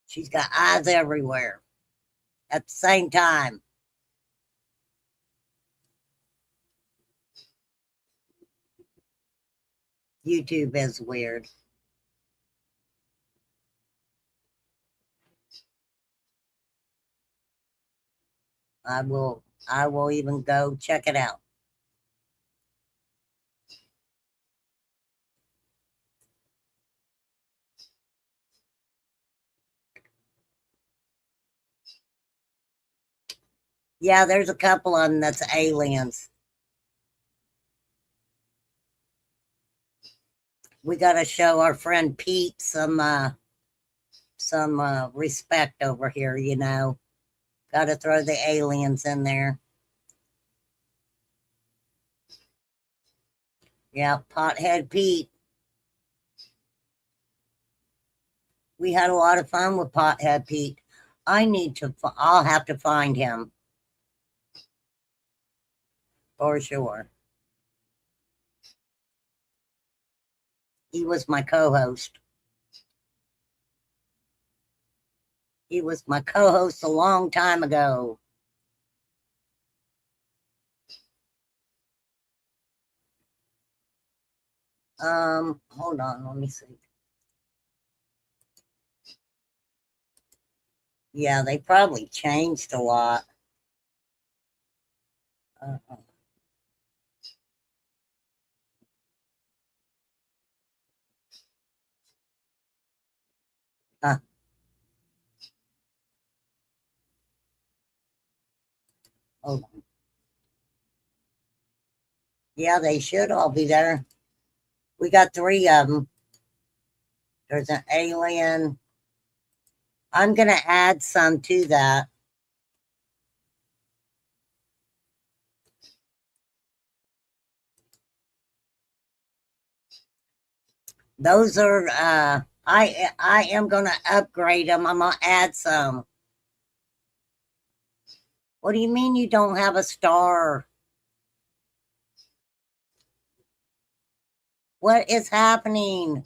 She's got eyes everywhere at the same time. YouTube is weird. I will even go check it out. Yeah, there's a couple of them that's aliens. We got to show our friend Pete some respect over here, you know. Got to throw the aliens in there. Yeah, Pothead Pete. We had a lot of fun with Pothead Pete. I'll have to find him. For sure. He was my co-host. He was my co-host a long time ago. Hold on, let me see. Yeah, they probably changed a lot. Hold on. Yeah, they should all be there. We got 3 of them. There's an alien. I'm going to add some to that. Those are, I am going to upgrade them. I'm going to add some. What do you mean you don't have a star? What is happening?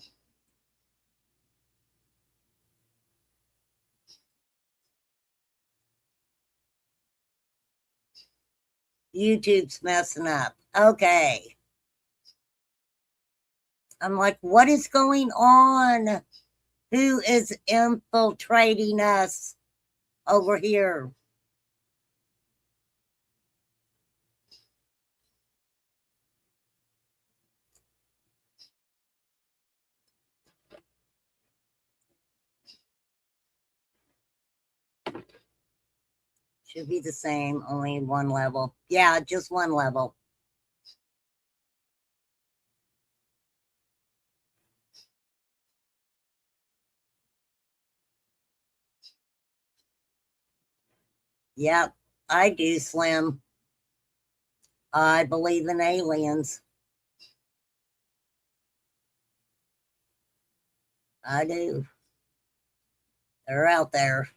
YouTube's messing up. Okay. I'm like, what is going on? Who is infiltrating us over here? Should be the same, only 1 level. Yeah, just 1 level. Yep, I do, Slim. I believe in aliens. I do. They're out there.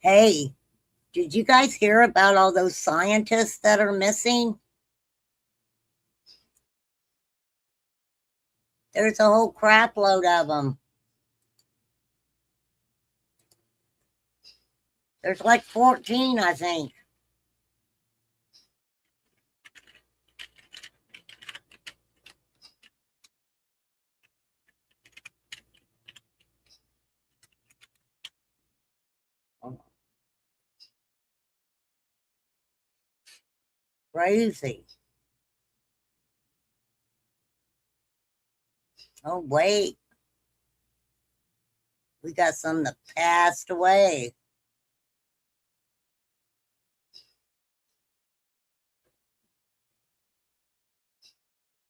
Hey, did you guys hear about all those scientists that are missing? There's a whole crap load of them. There's like 14, I think. Crazy. Oh, wait. We got some that passed away.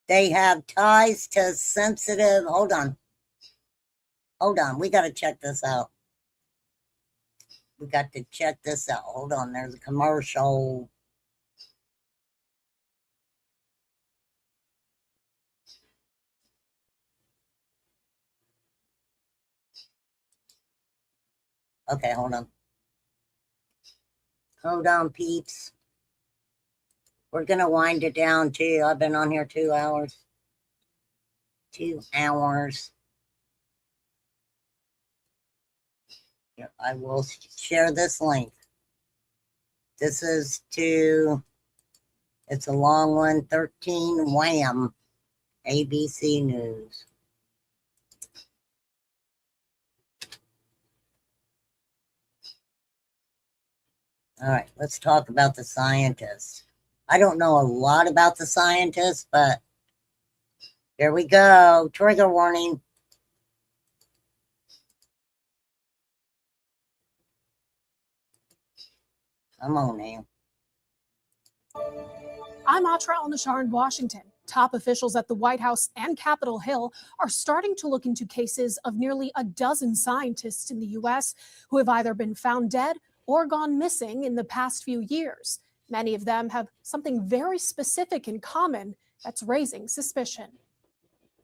They have ties to sensitive. Hold on. Hold on. We got to check this out. We got to check this out. Hold on. There's a commercial. Okay, hold on. Hold on, peeps. We're going to wind it down, too. I've been on here 2 hours. 2 hours. Here, I will share this link. This is to, it's a long one, 13 Wham, ABC News. All right, let's talk about the scientists. I don't know a lot about the scientists, but Here we go. Trigger warning. Come on now. I'm Atra Al-Nashar in Washington. Top officials at the White House and Capitol Hill are starting to look into cases of nearly a dozen scientists in the U.S. who have either been found dead or gone missing in the past few years. Many of them have something very specific in common that's raising suspicion.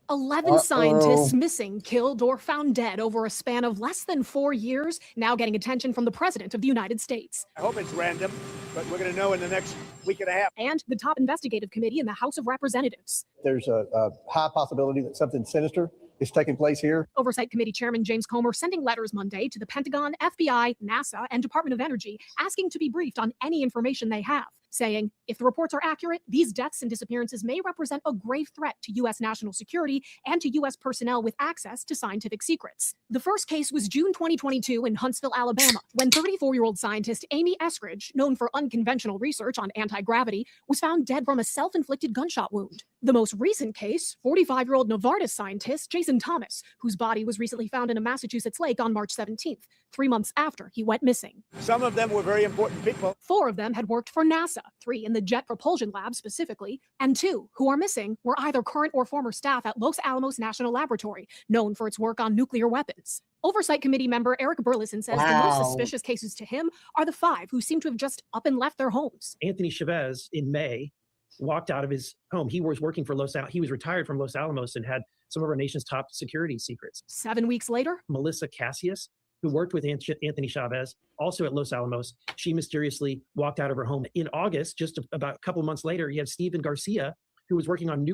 11 scientists missing, killed, or found dead over a span of less than 4 years, now getting attention from the President of the United States. I hope it's random, but we're going to know in the next week and a half. And the top investigative committee in the House of Representatives. There's a high possibility that something sinister is taking place here. Oversight Committee Chairman James Comer sending letters Monday to the Pentagon, FBI, NASA, and Department of Energy asking to be briefed on any information they have, saying, if the reports are accurate, these deaths and disappearances may represent a grave threat to U.S. national security and to U.S. personnel with access to scientific secrets. The first case was June 2022 in Huntsville, Alabama, when 34-year-old scientist Amy Eskridge, known for unconventional research on anti-gravity, was found dead from a self-inflicted gunshot wound. The most recent case, 45-year-old Novartis scientist Jason Thomas, whose body was recently found in a Massachusetts lake on March 17th, 3 months after he went missing. Some of them were very important people. 4 of them had worked for NASA, 3 in the Jet Propulsion Lab specifically, and 2 who are missing were either current or former staff at Los Alamos National Laboratory, known for its work on nuclear weapons. Oversight Committee member Eric Burleson says the most suspicious cases to him are the 5 who seem to have just up and left their homes. Anthony Chavez in May walked out of his home. He was working for he was retired from Los Alamos and had some of our nation's top security secrets. 7 weeks later, Melissa Cassius, who worked with Anthony Chavez, also at Los Alamos, she mysteriously walked out of her home. In August, just about a couple of months later, you have Stephen Garcia, who was working on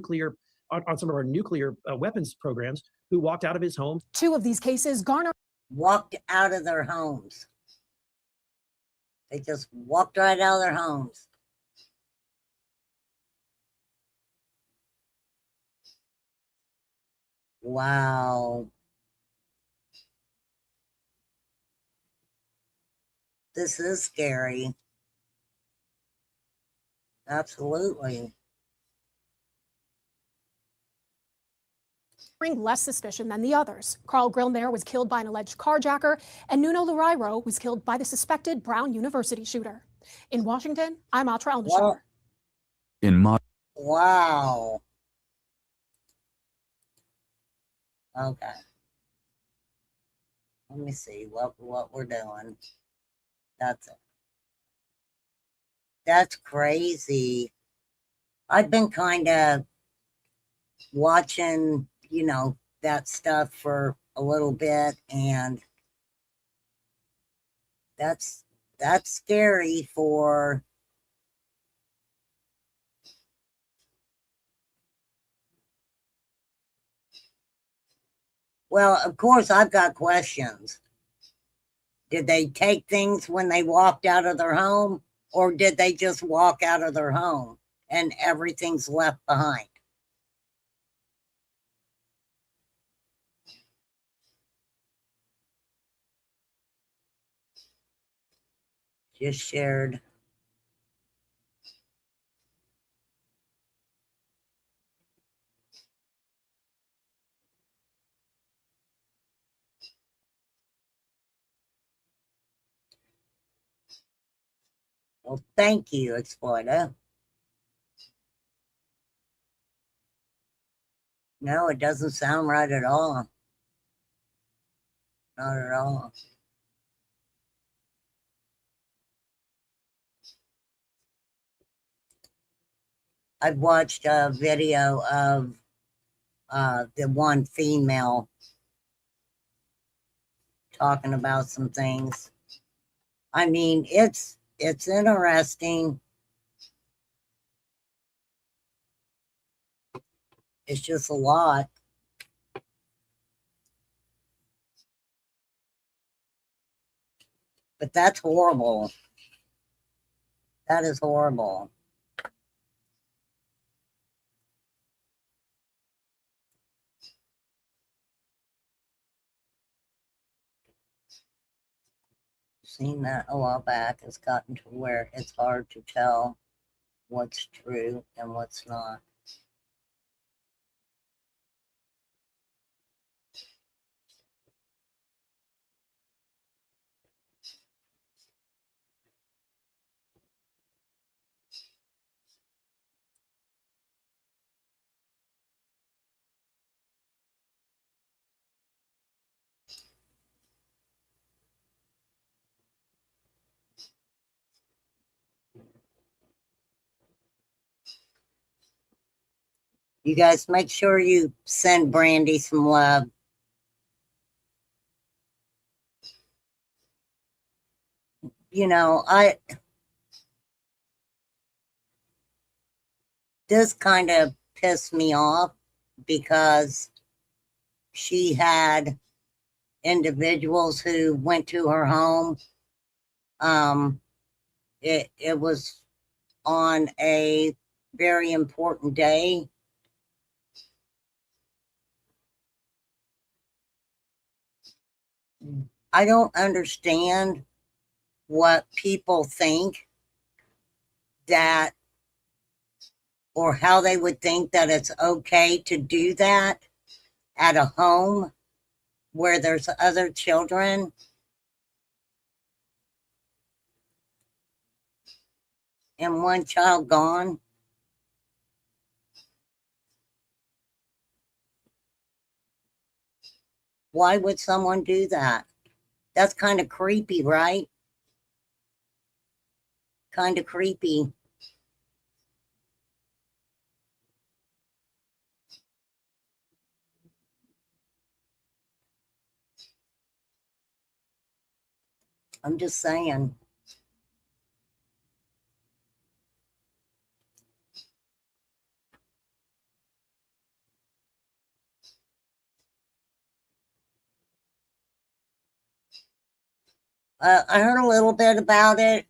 some of our nuclear weapons programs, who walked out of his home. 2 of these cases garner walked out of their homes. They just walked right out of their homes. Wow. This is scary. Absolutely. bring less suspicion than the others. Carl Grillmair was killed by an alleged carjacker, and Nuno Loureiro was killed by the suspected Brown University shooter. In Washington, I'm Atra Al-Nashar. Wow. Okay. Let me see what we're doing. That's it. That's crazy. I've been kind of watching, you know, that stuff for a little bit, and that's scary for well, of course, I've got questions. Did they take things when they walked out of their home, or did they just walk out of their home and everything's left behind? Just shared. Well, thank you, Exploiter. No, it doesn't sound right at all. Not at all. I've watched a video of the one female talking about some things. I mean, it's interesting. It's just a lot. But that's horrible. That is horrible. Seen that a while back. It's gotten to where it's hard to tell what's true and what's not. You guys make sure you send Brandy some love. You know, this kind of pissed me off because she had individuals who went to her home. It was on a very important day. I don't understand what people think that, or how they would think that it's okay to do that at a home where there's other children. And one child gone. Why would someone do that? That's kind of creepy, right? Kind of creepy. I'm just saying. I heard a little bit about it.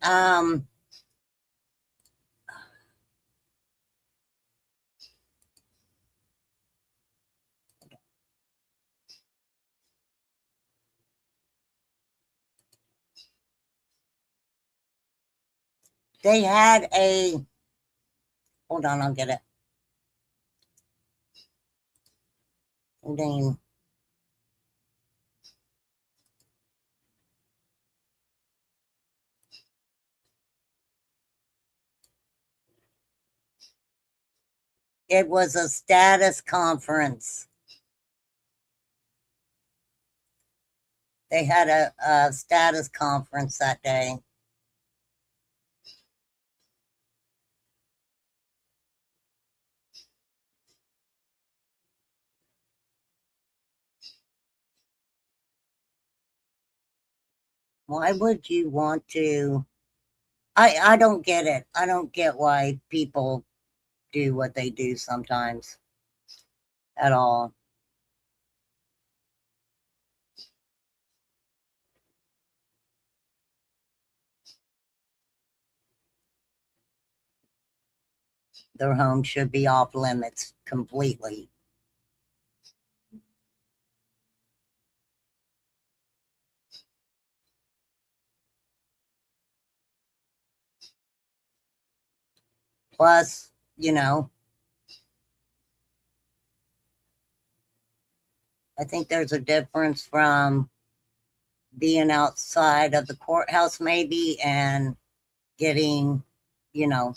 They had a, hold on, I'll get it. Name. It was a status conference. They had a status conference that day. Why would you want to? I don't get it. I don't get why people do what they do sometimes at all. Their home should be off limits completely. Plus, you know, I think there's a difference from being outside of the courthouse maybe and getting, you know,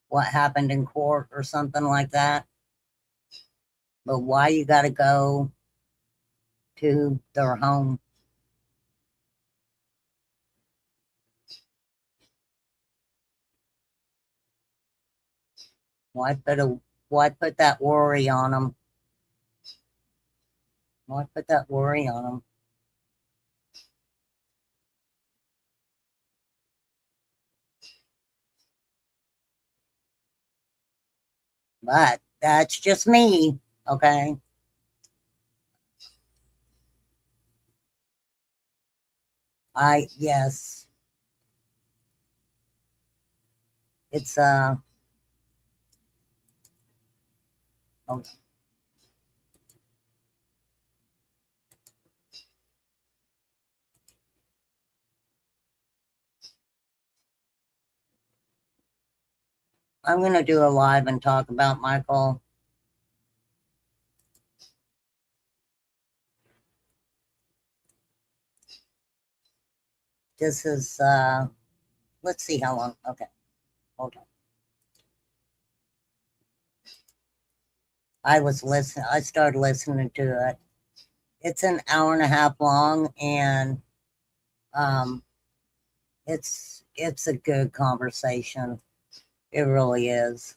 what happened in court or something like that. But why you got to go to their home? Why put that worry on them? Why put that worry on them? But that's just me, okay? Yes. It's, oh. I'm going to do a live and talk about Michael. This is, let's see how long. Okay, hold on. I started listening to it. It's an hour and a half long, and it's a good conversation. It really is.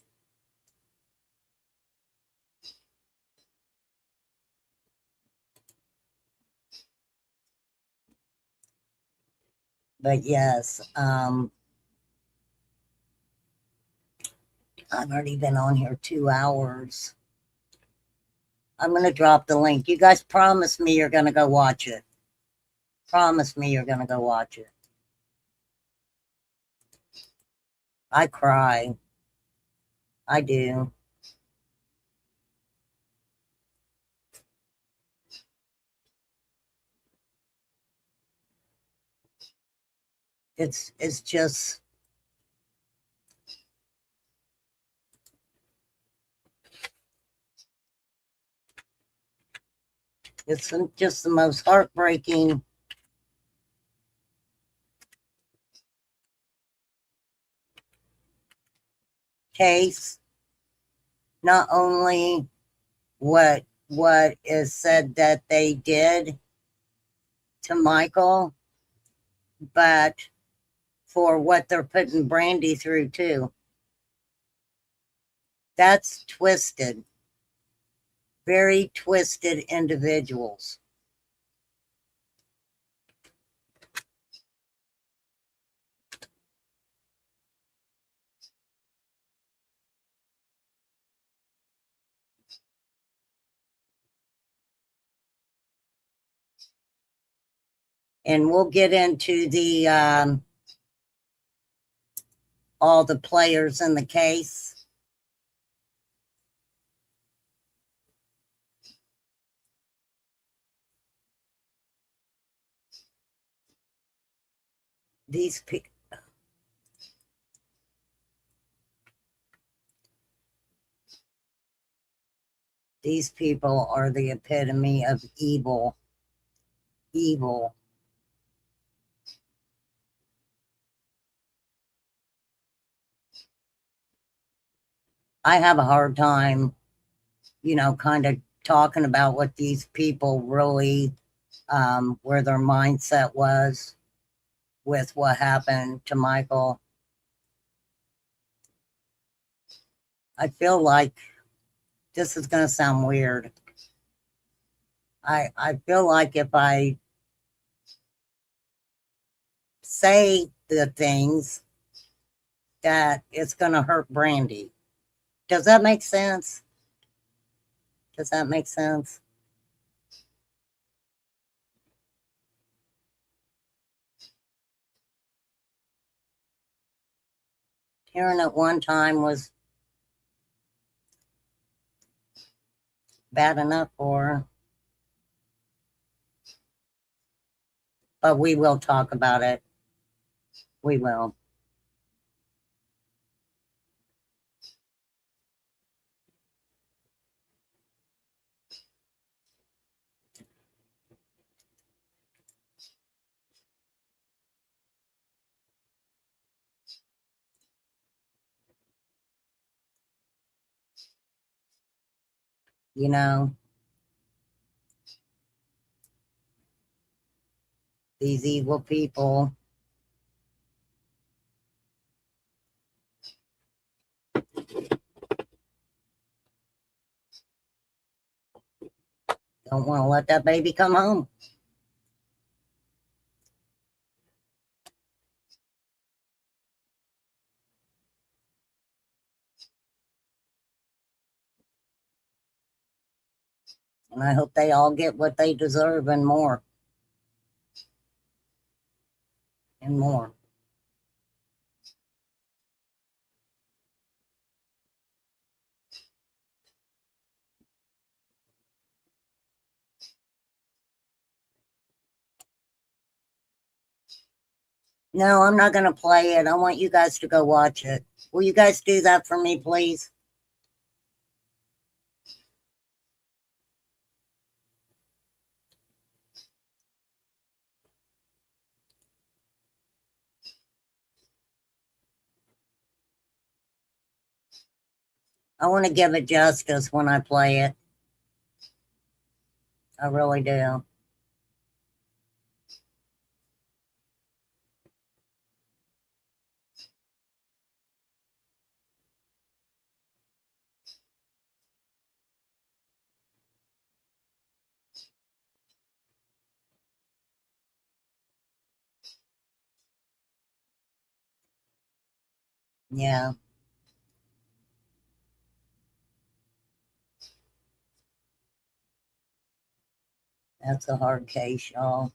But yes, I've already been on here 2 hours. I'm going to drop the link. You guys promise me you're going to go watch it. Promise me you're going to go watch it. I cry. I do. It's just it's just the most heartbreaking case. Not only what is said that they did to Michael, but for what they're putting Brandy through too. That's twisted. Very twisted individuals. And we'll get into the all the players in the case. These people are the epitome of evil. Evil. I have a hard time, kind of talking about what these people really, where their mindset was with what happened to Michael. I feel like this is going to sound weird. I feel like if I say the things that it's going to hurt Brandy. Does that make sense? Does that make sense? Karen at one time was bad enough for her. But we will talk about it. We will. These evil people. Don't want to let that baby come home. And I hope they all get what they deserve and more. And more. No, I'm not going to play it. I want you guys to go watch it. Will you guys do that for me, please? I want to give it justice when I play it. I really do. Yeah. That's a hard case, y'all.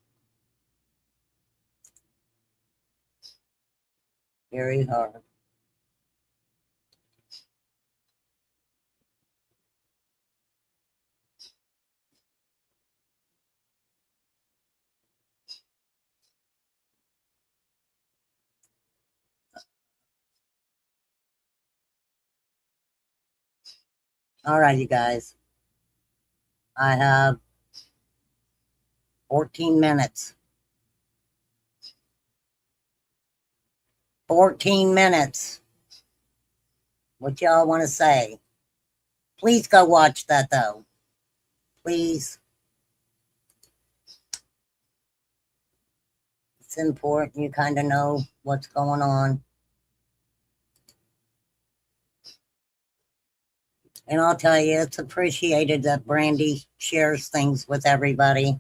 Very hard. All right, you guys. I have 14 minutes. 14 minutes. What y'all want to say? Please go watch that, though. Please. It's important you kind of know what's going on. And I'll tell you, it's appreciated that Brandy shares things with everybody.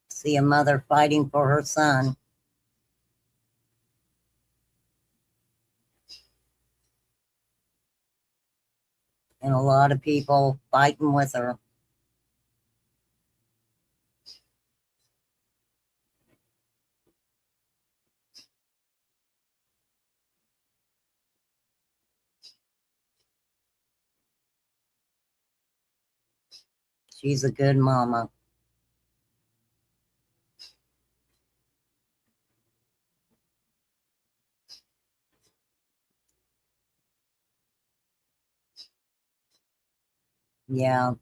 See a mother fighting for her son. And a lot of people fighting with her. She's a good mama. Yeah.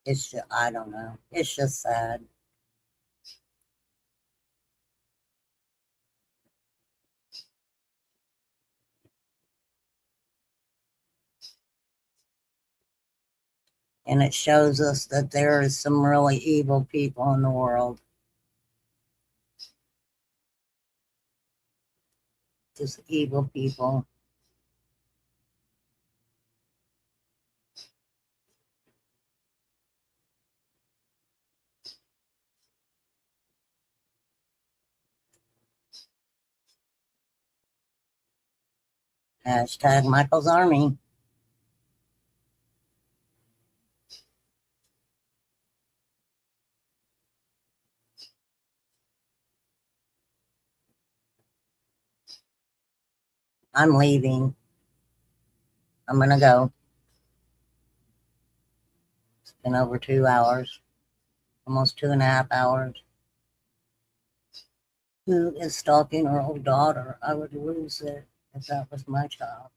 It's just, I don't know. It's just sad. And it shows us that there is some really evil people in the world. Just evil people. Hashtag Michael's Army. I'm leaving. I'm going to go. It's been over 2 hours. Almost 2.5 hours. Who is stalking her old daughter? I would lose it if that was my child.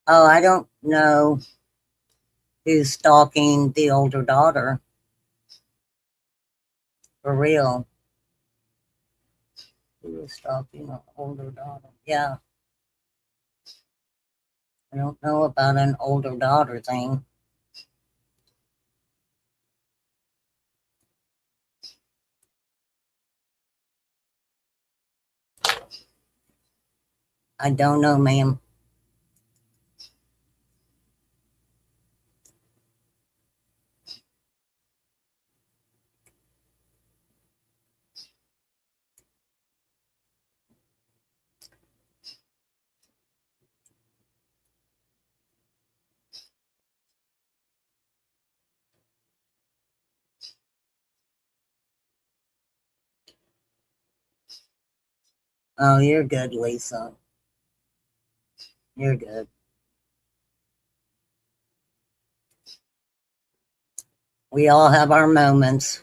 Oh, I don't know who's stalking the older daughter. For real. Who is stalking her older daughter? Yeah. I don't know about an older daughter thing. I don't know, ma'am. Oh, you're good, Lisa. You're good. We all have our moments.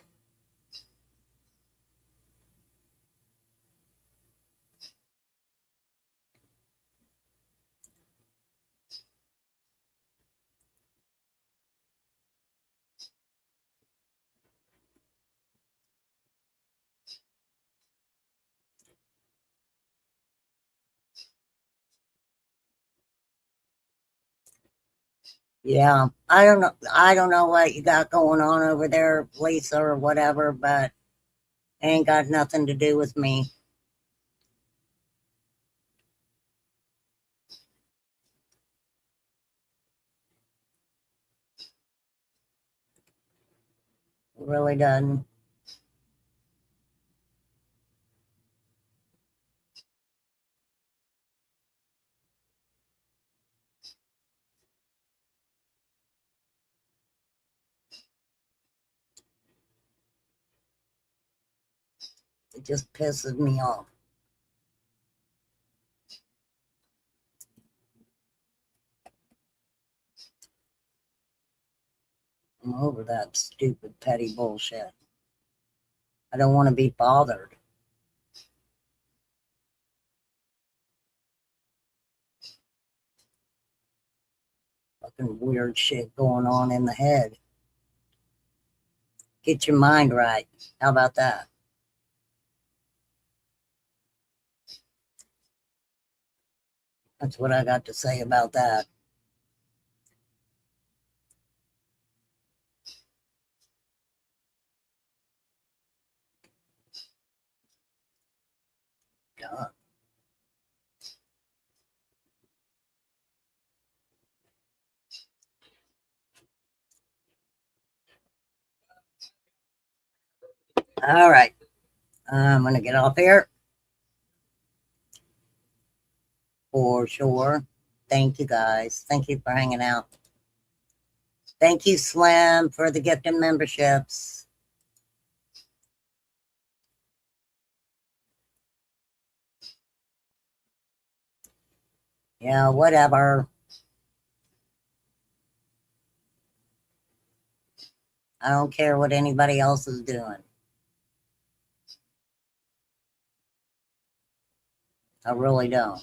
Yeah, I don't know. I don't know what you got going on over there, Lisa, or whatever, but ain't got nothing to do with me. It really doesn't. It just pisses me off. I'm over that stupid petty bullshit. I don't want to be bothered. Fucking weird shit going on in the head. Get your mind right. How about that? That's what I got to say about that. God. All right. I'm going to get off here. For sure. Thank you guys. Thank you for hanging out. Thank you, Slim, for the gift of memberships. Yeah, whatever. I don't care what anybody else is doing. I really don't.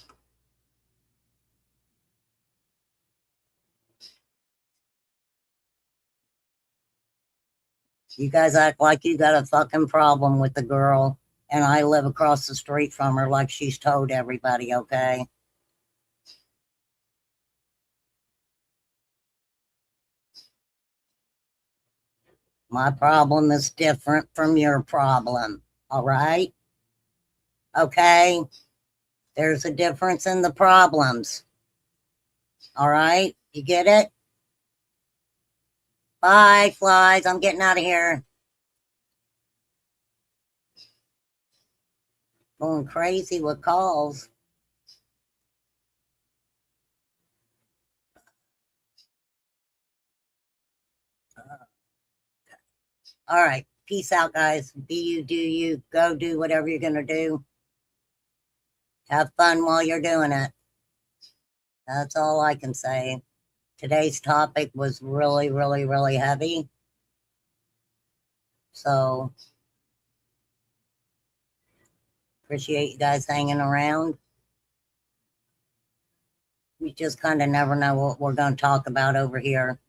You guys act like you got a fucking problem with the girl, and I live across the street from her like she's told everybody, okay? My problem is different from your problem, all right? Okay? There's a difference in the problems. All right? You get it? Bye, flies. I'm getting out of here. Going crazy with calls. All right. Peace out, guys. Be you, do you. Go do whatever you're going to do. Have fun while you're doing it. That's all I can say. Today's topic was really, really, really heavy. So, appreciate you guys hanging around. We just kind of never know what we're going to talk about over here.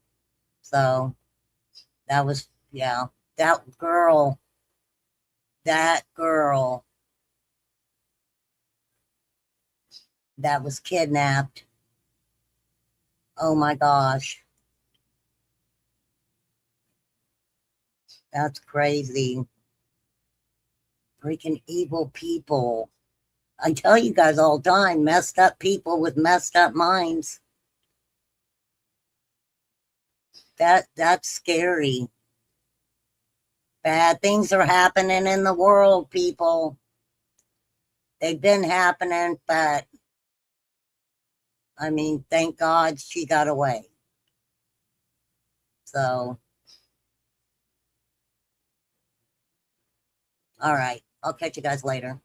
So, that was, yeah, that girl that was kidnapped. Oh my gosh. That's crazy. Freaking evil people. I tell you guys all the time, messed up people with messed up minds. That's scary. Bad things are happening in the world, people. They've been happening, but I mean, thank God she got away. So, all right. I'll catch you guys later.